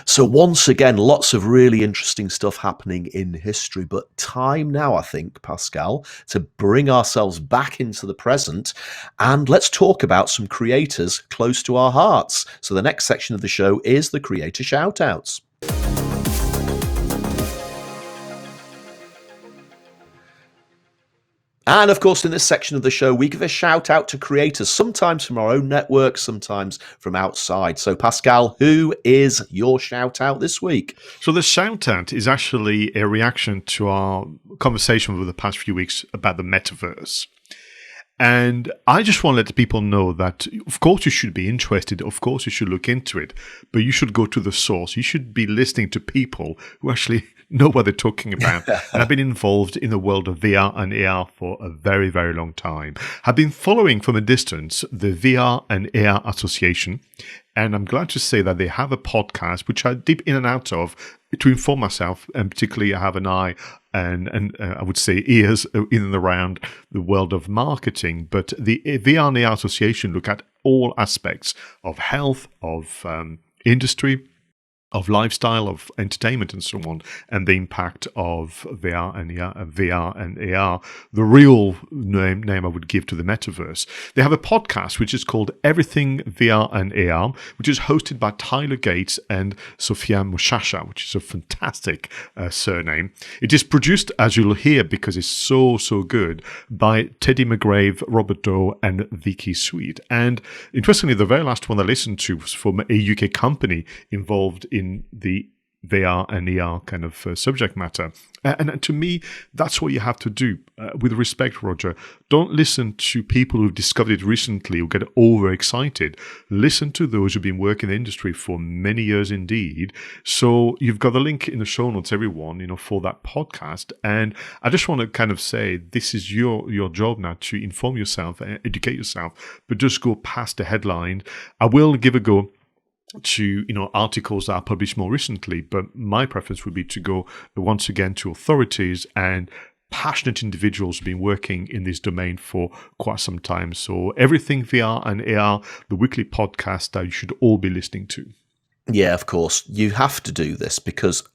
So once again, lots of really interesting stuff happening in history, but time now, I think, Pascal, to bring ourselves back into the present, and let's talk about some creators close to our hearts. So the next section of the show is the creator shoutouts. And of course, in this section of the show, we give a shout out to creators, sometimes from our own network, sometimes from outside. So Pascal, who is your shout out this week? So the shout out is actually a reaction to our conversation over the past few weeks about the metaverse. And I just want to let people know that, of course, you should be interested. Of course, you should look into it, but you should go to the source. You should be listening to people who actually know what they're talking about. And I've been involved in the world of VR and AR for a very, very long time. I've been following from a distance the VR and AR Association, and I'm glad to say that they have a podcast, which I dip in and out of to inform myself, and particularly I have an eye and I would say ears in and around the world of marketing. But the VR and AR Association look at all aspects of health, of industry, of lifestyle, of entertainment, and so on, and the impact of VR and AR. The real name I would give to the metaverse. They have a podcast which is called Everything VR and AR, which is hosted by Tyler Gates and 𝗬𝗵𝗲, which is a fantastic surname. It is produced, as you'll hear, because it's so good, by Teddy McGrave, Robert Doe, and Vicky Sweet. And interestingly, the very last one I listened to was from a UK company involved in the VR and AR kind of subject matter. And to me, that's what you have to do. With respect, Roger, don't listen to people who've discovered it recently who get overexcited. Listen to those who've been working in the industry for many years indeed. So you've got the link in the show notes, everyone, for that podcast. And I just want to kind of say, this is your job now to inform yourself, educate yourself, but just go past the headline. I will give a go to articles that are published more recently, but my preference would be to go once again to authorities and passionate individuals who've been working in this domain for quite some time. So Everything VR and AR, the weekly podcast that you should all be listening to. Yeah, of course. You have to do this because,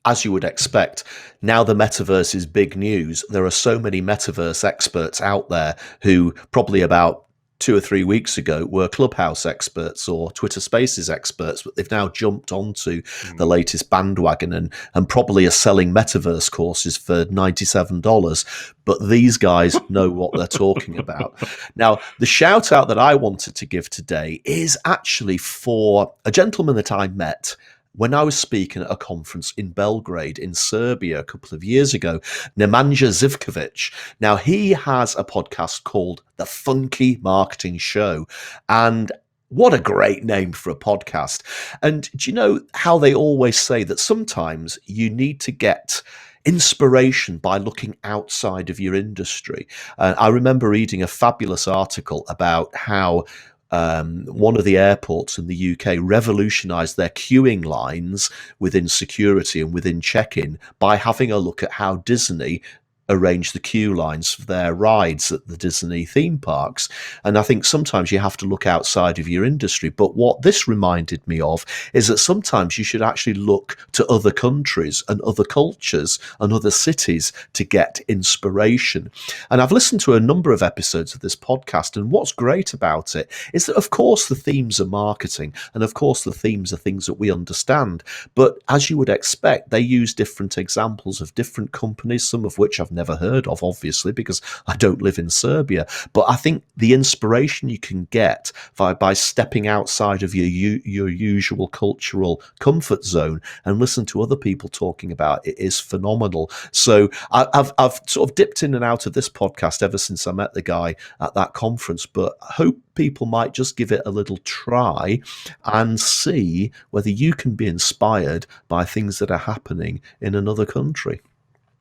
as you would expect, now the metaverse is big news. There are so many metaverse experts out there who probably about 2 or 3 weeks ago were Clubhouse experts or Twitter Spaces experts, but they've now jumped onto the latest bandwagon and probably are selling metaverse courses for $97. But these guys know what they're talking about. Now, the shout out that I wanted to give today is actually for a gentleman that I met when I was speaking at a conference in Belgrade in Serbia a couple of years ago, Nemanja Živković. Now, he has a podcast called The Funky Marketing Show. And what a great name for a podcast. And do you know how they always say that sometimes you need to get inspiration by looking outside of your industry. I remember reading a fabulous article about how one of the airports in the UK revolutionized their queuing lines within security and within check-in by having a look at how Disney arrange the queue lines for their rides at the Disney theme parks. And I think sometimes you have to look outside of your industry. But what this reminded me of is that sometimes you should actually look to other countries and other cultures and other cities to get inspiration. And I've listened to a number of episodes of this podcast, and what's great about it is that, of course, the themes are marketing, and of course the themes are things that we understand. But as you would expect, they use different examples of different companies, some of which I've never heard of, obviously, because I don't live in Serbia. But I think the inspiration you can get by stepping outside of your usual cultural comfort zone and listen to other people talking about it is phenomenal. So I've sort of dipped in and out of this podcast ever since I met the guy at that conference, but I hope people might just give it a little try and see whether you can be inspired by things that are happening in another country.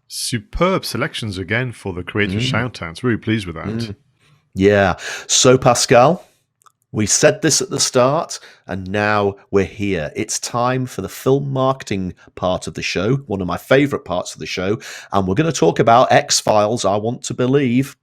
Superb selections again for the creator shout-outs. Really pleased with that. Yeah. So, Pascal, we said this at the start, and now we're here. It's time for the film marketing part of the show, one of my favorite parts of the show, and we're going to talk about X-Files, I Want to Believe.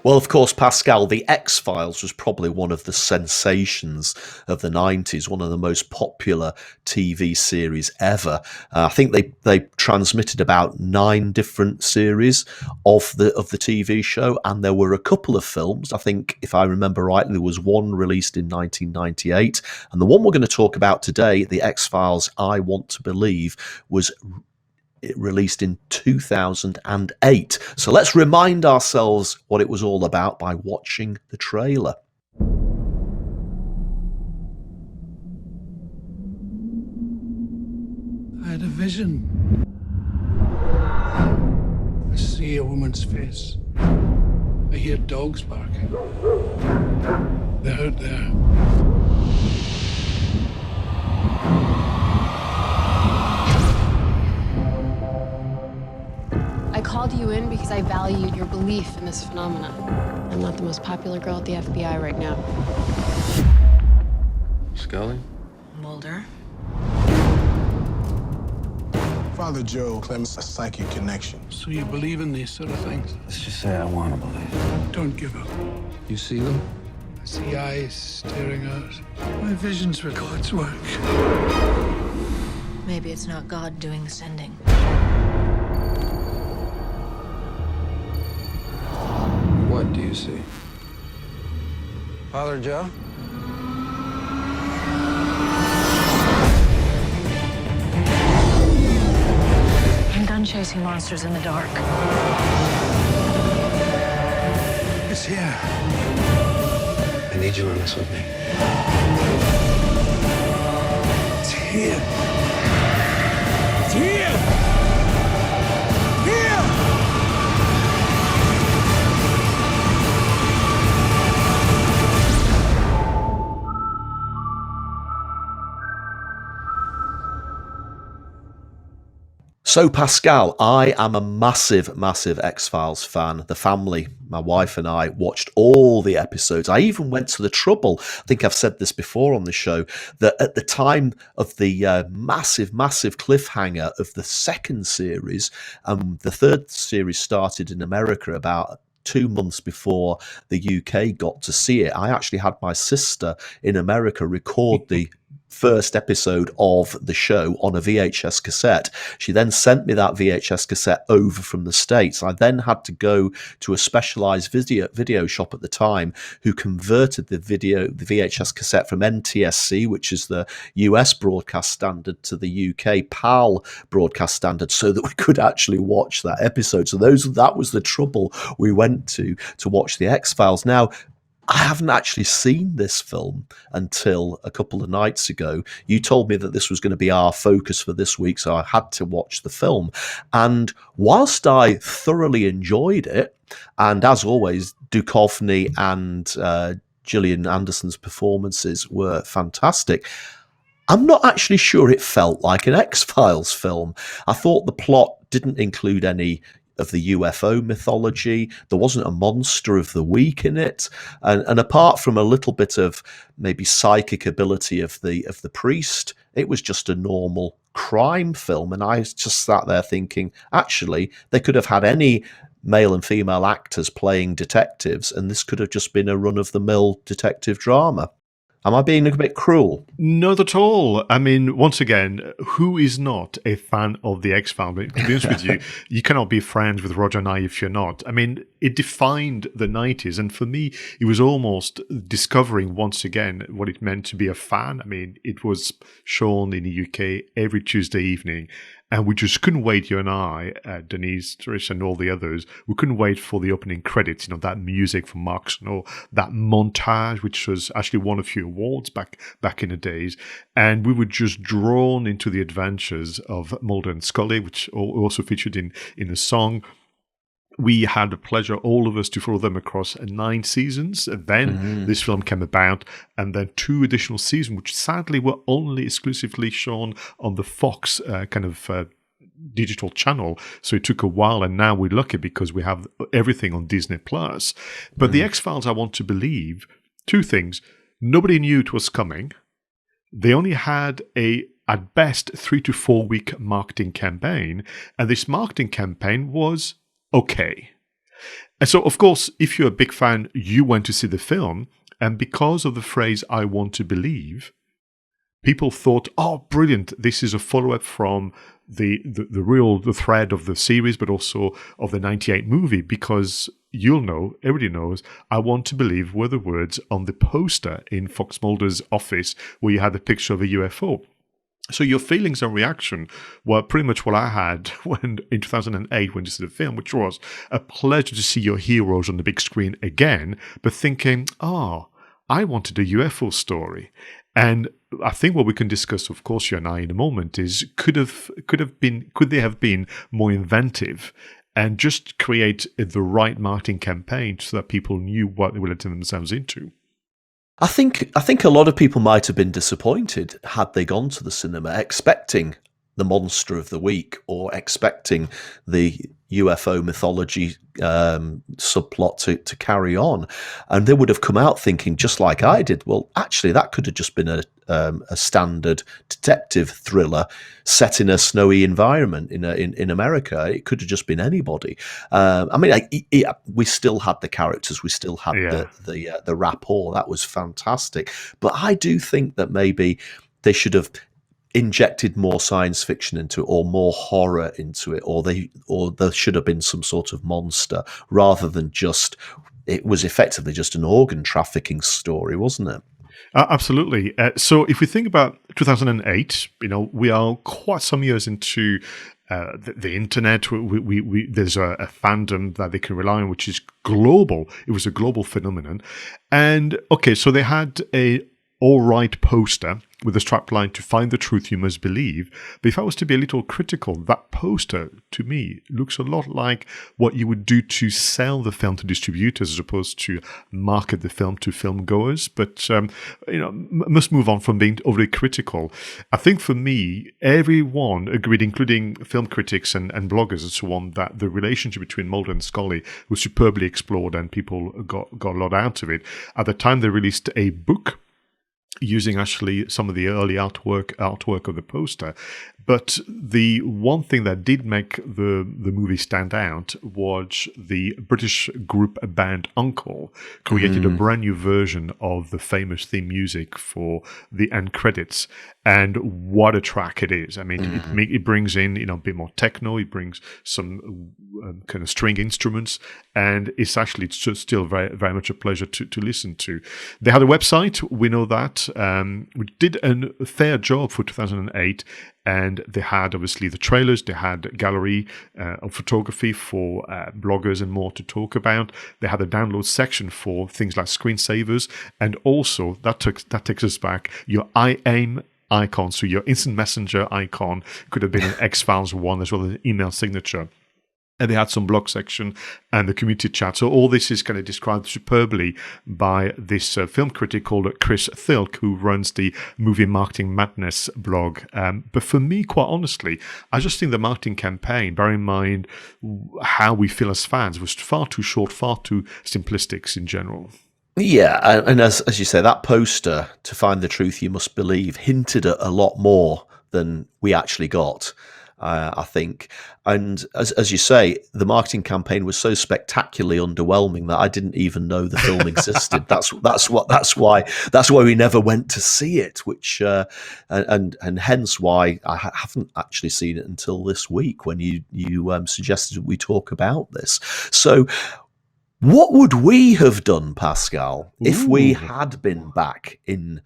Well, of course, Pascal, the X-Files was probably one of the sensations of the 90s, one of the most popular TV series ever. I think they transmitted about 9 different series of the TV show, and there were a couple of films. I think, if I remember rightly, there was one released in 1998, and the one we're going to talk about today, the X-Files I Want to Believe, was released in 2008. So let's remind ourselves what it was all about by watching the trailer. I had a vision. I see a woman's face. I hear dogs barking. They're out there. I called you in because I valued your belief in this phenomenon. I'm not the most popular girl at the FBI right now. Scully? Mulder? Father Joe claims a psychic connection. So you believe in these sort of things? Let's just say I want to believe. Don't give up. You see them? I see eyes staring out. My visions were God's work. Maybe it's not God doing the sending. What do you see? Father Joe? I'm done chasing monsters in the dark. It's here. I need you on this with me. It's here. It's here. Here. So, Pascal, I am a massive, massive X-Files fan. The family, my wife and I, watched all the episodes. I even went to the trouble, I think I've said this before on the show, that at the time of the massive, massive cliffhanger of the second series, the third series started in America about 2 months before the UK got to see it. I actually had my sister in America record the first episode of the show on a VHS cassette. She then sent me that VHS cassette over from the States. I then had to go to a specialized video shop at the time who converted the VHS cassette from NTSC, which is the US broadcast standard, to the UK PAL broadcast standard, so that we could actually watch that episode. So that was the trouble we went to watch the X-Files. Now, I haven't actually seen this film until a couple of nights ago. You told me that this was going to be our focus for this week, so I had to watch the film. And whilst I thoroughly enjoyed it, and as always, Duchovny and Gillian Anderson's performances were fantastic, I'm not actually sure it felt like an X-Files film. I thought the plot didn't include any of the UFO mythology. There wasn't a monster of the week in it. And apart from a little bit of maybe psychic ability of the priest, it was just a normal crime film. And I just sat there thinking, actually, they could have had any male and female actors playing detectives, and this could have just been a run-of-the-mill detective drama. Am I being a bit cruel? Not at all. I mean, once again, who is not a fan of the X-Files? To be honest with you, you cannot be friends with Roger and I if you're not. I mean, it defined the 90s. And for me, it was almost discovering once again what it meant to be a fan. I mean, it was shown in the UK every Tuesday evening. And we just couldn't wait, you and I, Denise, Trish, and all the others, we couldn't wait for the opening credits, you know, that music from Mark Snow, that montage, which was actually won a few awards back in the days. And we were just drawn into the adventures of Mulder and Scully, which also featured in the song. We had the pleasure, all of us, to follow them across 9 seasons. And then this film came about, and then 2 additional seasons, which sadly were only exclusively shown on the Fox digital channel. So it took a while, and now we're lucky because we have everything on Disney+. But the X-Files, I want to believe, 2 things. Nobody knew it was coming. They only had at best, 3 to 4 week marketing campaign, and this marketing campaign was okay. And so, of course, if you're a big fan, you went to see the film, and because of the phrase, I want to believe, people thought, oh, brilliant, this is a follow-up from the thread of the series, but also of the 98 movie, because everybody knows, I want to believe were the words on the poster in Fox Mulder's office where you had a picture of a UFO. So your feelings and reaction were pretty much what I had when in 2008 when you saw the film, which was a pleasure to see your heroes on the big screen again, but thinking, I wanted a UFO story. And I think what we can discuss, of course, you and I in a moment, is could they have been more inventive and just create the right marketing campaign so that people knew what they were letting themselves into? I think a lot of people might have been disappointed had they gone to the cinema expecting the monster of the week or expecting the UFO mythology subplot to carry on, and they would have come out thinking, just like I did, well, actually that could have just been a standard detective thriller set in a snowy environment in America. It could have just been anybody. We still had the characters, we still had the rapport. That was fantastic. But I do think that maybe they should have injected more science fiction into it, or more horror into it, or there should have been some sort of monster rather than just, it was effectively just an organ trafficking story, wasn't it? Absolutely. So if we think about 2008, we are quite some years into the internet. There's a fandom that they can rely on, which is global. It was a global phenomenon. And okay, so they had a all right poster with a strapline, to find the truth you must believe. But if I was to be a little critical, that poster, to me, looks a lot like what you would do to sell the film to distributors as opposed to market the film to film goers. But, must move on from being overly critical. I think for me, everyone agreed, including film critics and bloggers and so on, that the relationship between Mulder and Scully was superbly explored and people got a lot out of it. At the time, they released a book using actually some of the early artwork of the poster. But the one thing that did make the movie stand out was the British group band Uncle created a brand new version of the famous theme music for the end credits. And what a track it is. I mean, it brings in, a bit more techno, it brings some kind of string instruments, and it's actually still very, very much a pleasure to listen to. They had a website, we know that. We did a fair job for 2008, and they had obviously the trailers, they had a gallery of photography for bloggers and more to talk about. They had a download section for things like screensavers, and also that takes us back, your IAIM icon, so your instant messenger icon could have been an X-Files one as well as an email signature. and they had some blog section and the community chat. So all this is kind of described superbly by this film critic called Chris Thilk, who runs the Movie Marketing Madness blog. But for me, quite honestly, I just think the marketing campaign, bear in mind how we feel as fans, was far too short, far too simplistic in general. Yeah, and as you say, that poster, "To find the truth you must believe," hinted at a lot more than we actually got. I think, and as you say, the marketing campaign was so spectacularly underwhelming that I didn't even know the film existed. That's why we never went to see it. Which and hence why I haven't actually seen it until this week when you suggested we talk about this. So, what would we have done, Pascal, if we had been back in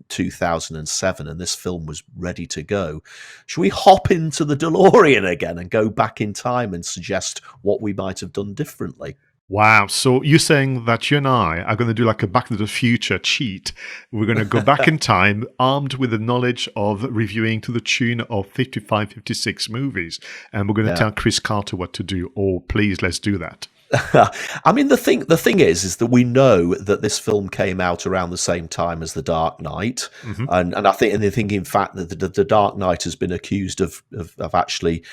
2007 and this film was ready to go? Should we hop into the DeLorean again and go back in time and suggest what we might have done differently? Wow. So you're saying that you and I are going to do like a Back to the Future cheat. We're going to go back in time armed with the knowledge of reviewing to the tune of 55, 56 movies. And we're going to tell Chris Carter what to do. Oh, please, let's do that. I mean, the thing is that we know that this film came out around the same time as The Dark Knight, and I think in fact that the Dark Knight has been accused of actually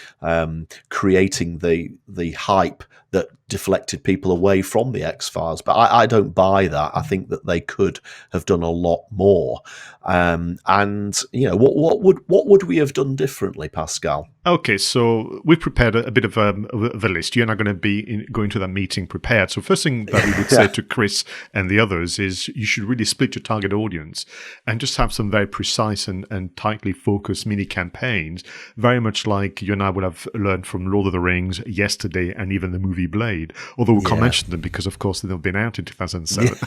creating the hype that deflected people away from the X-Files. But I don't buy that. I think that they could have done a lot more. And you know, what would we have done differently, Pascal? Okay, so we've prepared a bit of a list. You and I are going to be going to that meeting prepared. So first thing that we would say to Chris and the others is you should really split your target audience and just have some very precise and tightly focused mini campaigns, very much like you and I would have learned from Lord of the Rings, Yesterday, and even the movie Blade. Although we can't mention them because, of course, they've been out in 2007.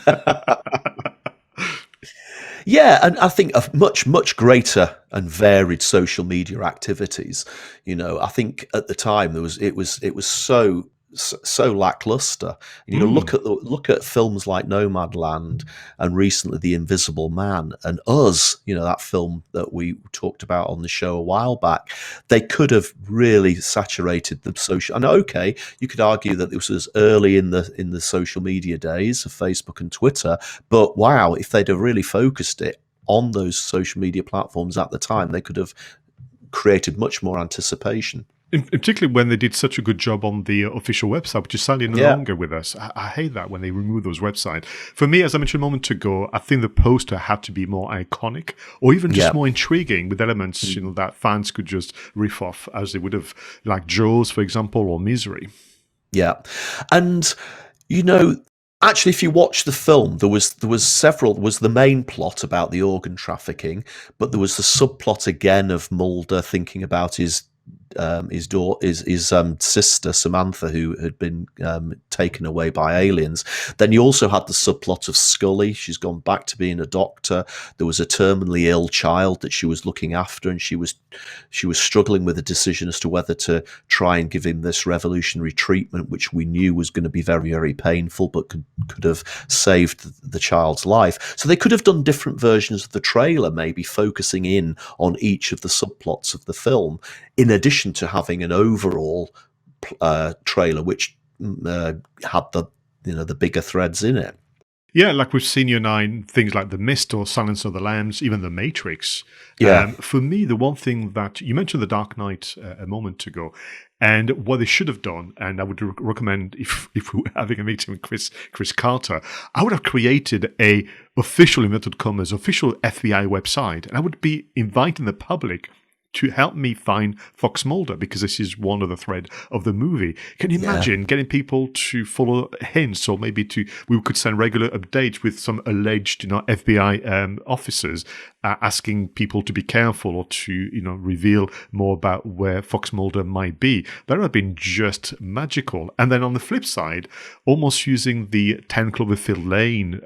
Yeah, and I think of much greater and varied social media activities. You know, I think at the time it was so lackluster. You know, look at films like Nomadland and recently The Invisible Man and Us. You know, that film that we talked about on the show a while back. They could have really saturated the social. And okay, you could argue that this was early in the social media days of Facebook and Twitter, but wow, if they'd have really focused it on those social media platforms at the time, they could have created much more anticipation. Particularly when they did such a good job on the official website, which is sadly no longer with us. I hate that when they remove those websites. For me, as I mentioned a moment ago, I think the poster had to be more iconic or even just more intriguing with elements you know, that fans could just riff off as they would have, like Jaws, for example, or Misery. Yeah. And, you know, actually, if you watch the film, there was the main plot about the organ trafficking, but there was the subplot again of Mulder thinking about his sister Samantha, who had been taken away by aliens. Then you also had the subplot of Scully. She's gone back to being a doctor. There was a terminally ill child that she was looking after, and she was struggling with a decision as to whether to try and give him this revolutionary treatment, which we knew was going to be very, very painful, but could have saved the child's life. So they could have done different versions of the trailer, maybe focusing in on each of the subplots of the film, in addition to having an overall trailer which had the bigger threads in it. Yeah, like we've seen you and I in things like The Mist or Silence of the Lambs, even The Matrix. Yeah. For me, the one thing that you mentioned The Dark Knight a moment ago, and what they should have done, and I would recommend if we were having a meeting with Chris Carter, I would have created a official, inverted commas, official FBI website, and I would be inviting the public to help me find Fox Mulder, because this is one of the thread of the movie. Can you imagine getting people to follow hints, or maybe we could send regular updates with some alleged, FBI officers asking people to be careful or to, reveal more about where Fox Mulder might be. That would have been just magical. And then on the flip side, almost using the 10 Cloverfield Lane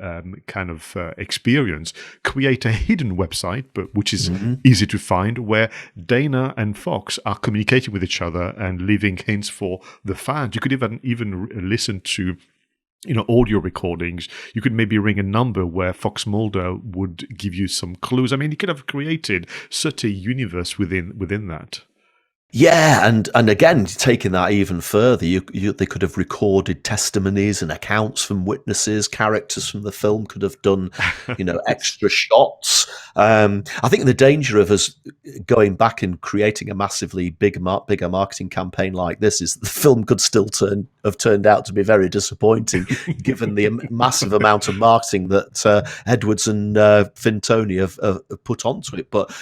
kind of experience, create a hidden website, but which is easy to find, where Dana and Fox are communicating with each other and leaving hints for the fans. You could even listen to audio recordings. You could maybe ring a number where Fox Mulder would give you some clues. I mean, you could have created such a universe within that. Yeah, and again, taking that even further, they could have recorded testimonies and accounts from witnesses. Characters from the film could have done, extra shots. I think the danger of us going back and creating a massively bigger marketing campaign like this is the film could still have turned out to be very disappointing, given the massive amount of marketing that Edwards and Fintoni have put onto it. But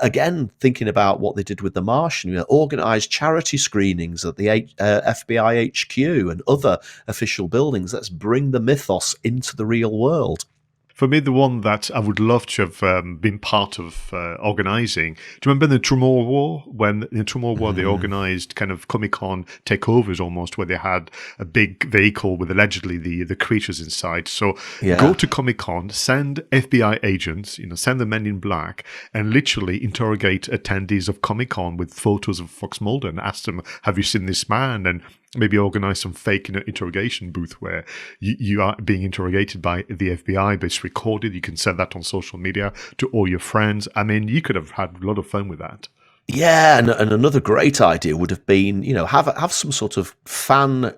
again, thinking about what they did with The Martian. Organised charity screenings at the FBI HQ and other official buildings. Let's bring the mythos into the real world. For me, the one that I would love to have been part of organising. Do you remember the 𝗔𝗵𝗲 War? When in the 𝗔𝗵𝗲 War, they organised kind of Comic-Con takeovers almost, where they had a big vehicle with allegedly the creatures inside. So go to Comic-Con, send FBI agents, send the men in black, and literally interrogate attendees of Comic-Con with photos of Fox Mulder and ask them, have you seen this man? And maybe organize some fake interrogation booth where you are being interrogated by the FBI, but it's recorded. You can send that on social media to all your friends. I mean, you could have had a lot of fun with that. Yeah, and another great idea would have been, have some sort of fan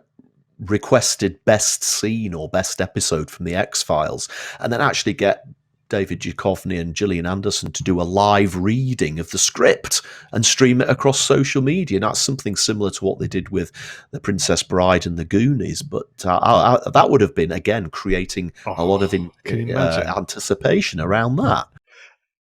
requested best scene or best episode from the X-Files, and then actually get David Duchovny and Gillian Anderson to do a live reading of the script and stream it across social media. And that's something similar to what they did with The Princess Bride and The Goonies. But that would have been, again, creating a lot of anticipation around that.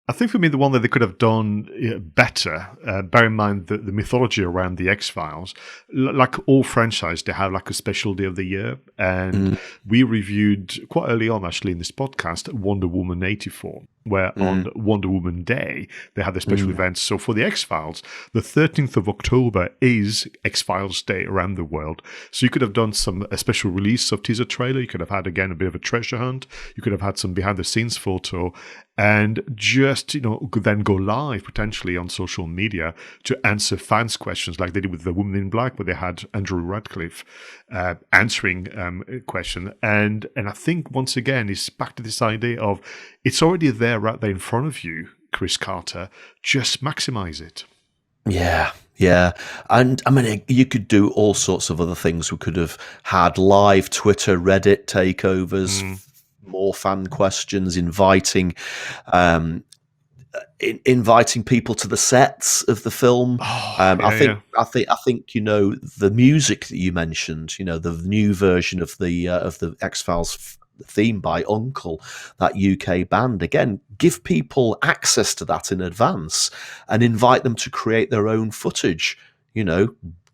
I think for me, the one that they could have done better, bear in mind the mythology around the X-Files, like all franchise, they have like a special day of the year. And we reviewed quite early on, actually, in this podcast, Wonder Woman 84, where on Wonder Woman Day, they had the special events. So for the X-Files, the 13th of October is X-Files Day around the world. So you could have done a special release of teaser trailer. You could have had, again, a bit of a treasure hunt. You could have had some behind-the-scenes photo. And just, could then go live potentially on social media to answer fans' questions like they did with The Woman in Black, where they had Andrew Radcliffe answering a question. And I think, once again, it's back to this idea of it's already there right there in front of you, Chris Carter. Just maximize it. Yeah. And I mean, you could do all sorts of other things. We could have had live Twitter, Reddit takeovers, more fan questions, inviting people to the sets of the film. I think the music that you mentioned, the new version of the X-Files theme by Uncle, that UK band, again, give people access to that in advance and invite them to create their own footage,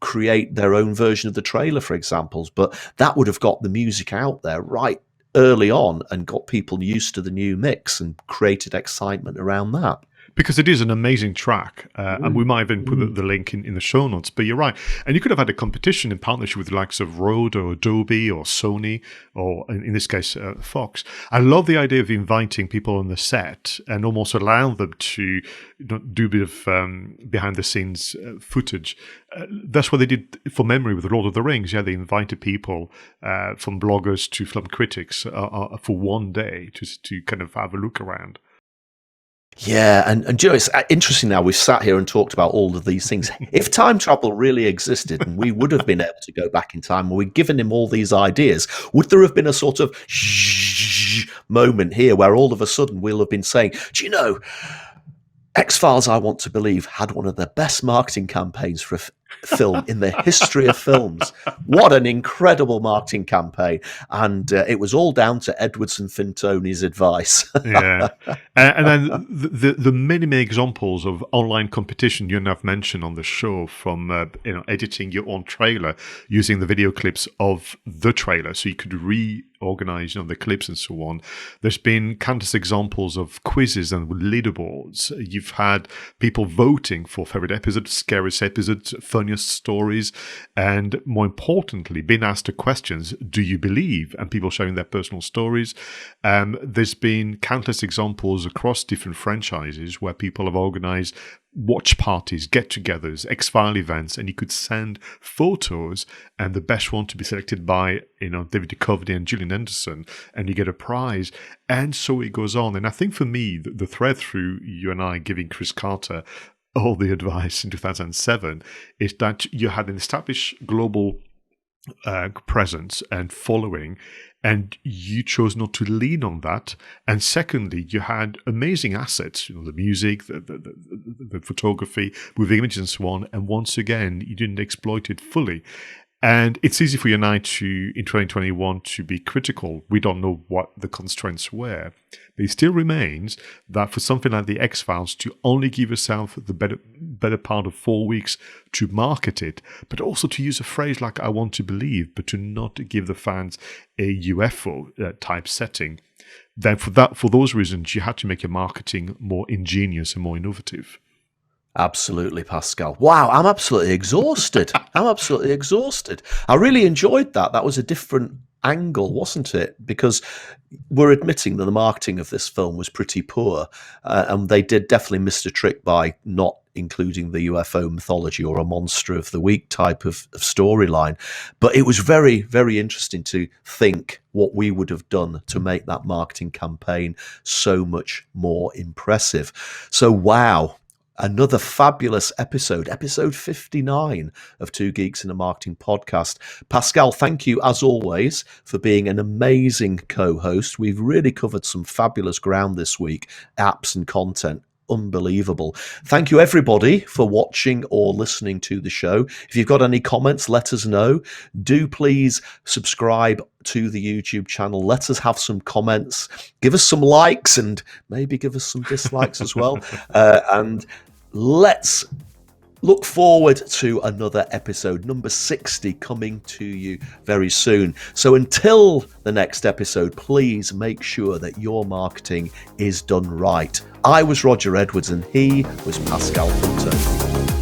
create their own version of the trailer, for example. But that would have got the music out there right early on and got people used to the new mix and created excitement around that. Because it is an amazing track, and we might even put the link in the show notes, but you're right. And you could have had a competition in partnership with the likes of Rode or Adobe or Sony, or in this case, Fox. I love the idea of inviting people on the set and almost allowing them to do a bit of behind-the-scenes footage. That's what they did for memory with Lord of the Rings. Yeah, they invited people from bloggers to film critics for one day to kind of have a look around. Yeah, and Joe, it's interesting now we've sat here and talked about all of these things. If time travel really existed and we would have been able to go back in time and we'd given him all these ideas, would there have been a sort of moment here where all of a sudden we'll have been saying, do you know, X-Files, I want to believe, had one of the best marketing campaigns for a film in the history of films. What an incredible marketing campaign. And it was all down to Edwards and Fintoni's advice. Yeah. And then the many, many examples of online competition you and I've mentioned on the show, from editing your own trailer using the video clips of the trailer, so you could reorganize the clips and so on. There's been countless examples of quizzes and leaderboards. You've had people voting for favorite episodes, scariest episodes, funniest stories, and more importantly, being asked the questions, do you believe? And people sharing their personal stories. There's been countless examples across different franchises where people have organized watch parties, get-togethers, X-File events, and you could send photos, and the best one to be selected by David Duchovny and Gillian Anderson, and you get a prize, and so it goes on. And I think for me, the thread through you and I giving Chris Carter all the advice in 2007 is that you had an established global presence and following, and you chose not to lean on that. And secondly, you had amazing assets, the music, the photography, moving images and so on. And once again, you didn't exploit it fully. And it's easy for you and I to, in 2021, to be critical. We don't know what the constraints were. But it still remains that for something like the X-Files, to only give yourself the better part of 4 weeks to market it, but also to use a phrase like "I want to believe," but to not give the fans a UFO type setting. Then for those reasons, you had to make your marketing more ingenious and more innovative. Absolutely, Pascal. Wow, I'm absolutely exhausted. I really enjoyed that. That was a different angle, wasn't it? Because we're admitting that the marketing of this film was pretty poor, and they did definitely miss a trick by not including the UFO mythology or a monster of the week type of storyline. But it was very, very interesting to think what we would have done to make that marketing campaign so much more impressive. So, wow. Another fabulous episode 59 of Two Geeks in a Marketing Podcast. Pascal, thank you as always for being an amazing co-host. We've really covered some fabulous ground this week, apps and content. Unbelievable. Thank you everybody for watching or listening to the show. If you've got any comments, let us know. Do please subscribe to the YouTube channel. Let us have some comments. Give us some likes and maybe give us some dislikes as well. And let's look forward to another episode, number 60, coming to you very soon. So until the next episode, please make sure that your marketing is done right. I was Roger Edwards and he was Pascal Fintoni.